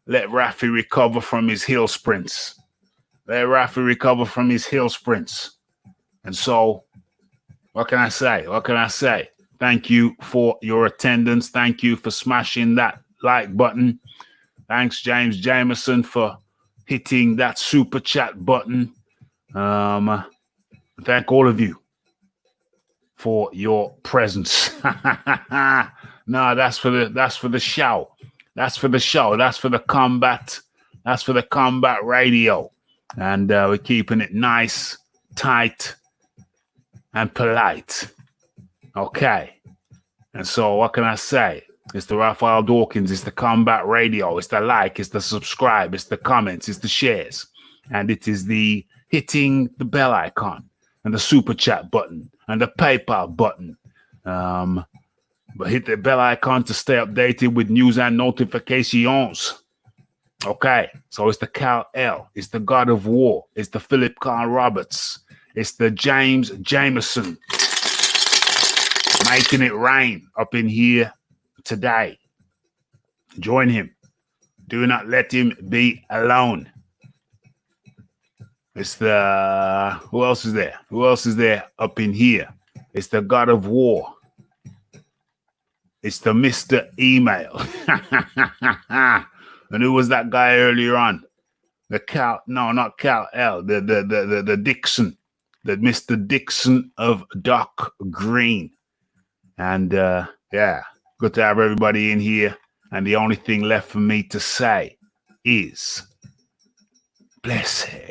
let Raphie recover from his hill sprints. And so, what can I say? Thank you for your attendance. Thank you for smashing that like button. Thanks, James Jameson, for hitting that super chat button. Thank all of you for your presence. No, that's for the show. That's for the combat. That's for the combat radio. And we're keeping it nice, tight, and polite. Okay. And so what can I say? It's the Raphael Dawkins. It's the combat radio. It's the like. It's the subscribe. It's the comments. It's the shares. And it is the hitting the bell icon and the super chat button and the PayPal button. But hit the bell icon to stay updated with news and notifications. Okay, so it's the Kal-El, it's the God of War, it's the Philip Carl Roberts, it's the James Jameson making it rain up in here today. Join him. Do not let him be alone. It's the, who else is there? Who else is there up in here? It's the God of War. It's the Mr. Email. And who was that guy earlier on? The not Kal-El, the Dixon, the Mr. Dixon of Dock Green. And yeah, good to have everybody in here. And the only thing left for me to say is blessed.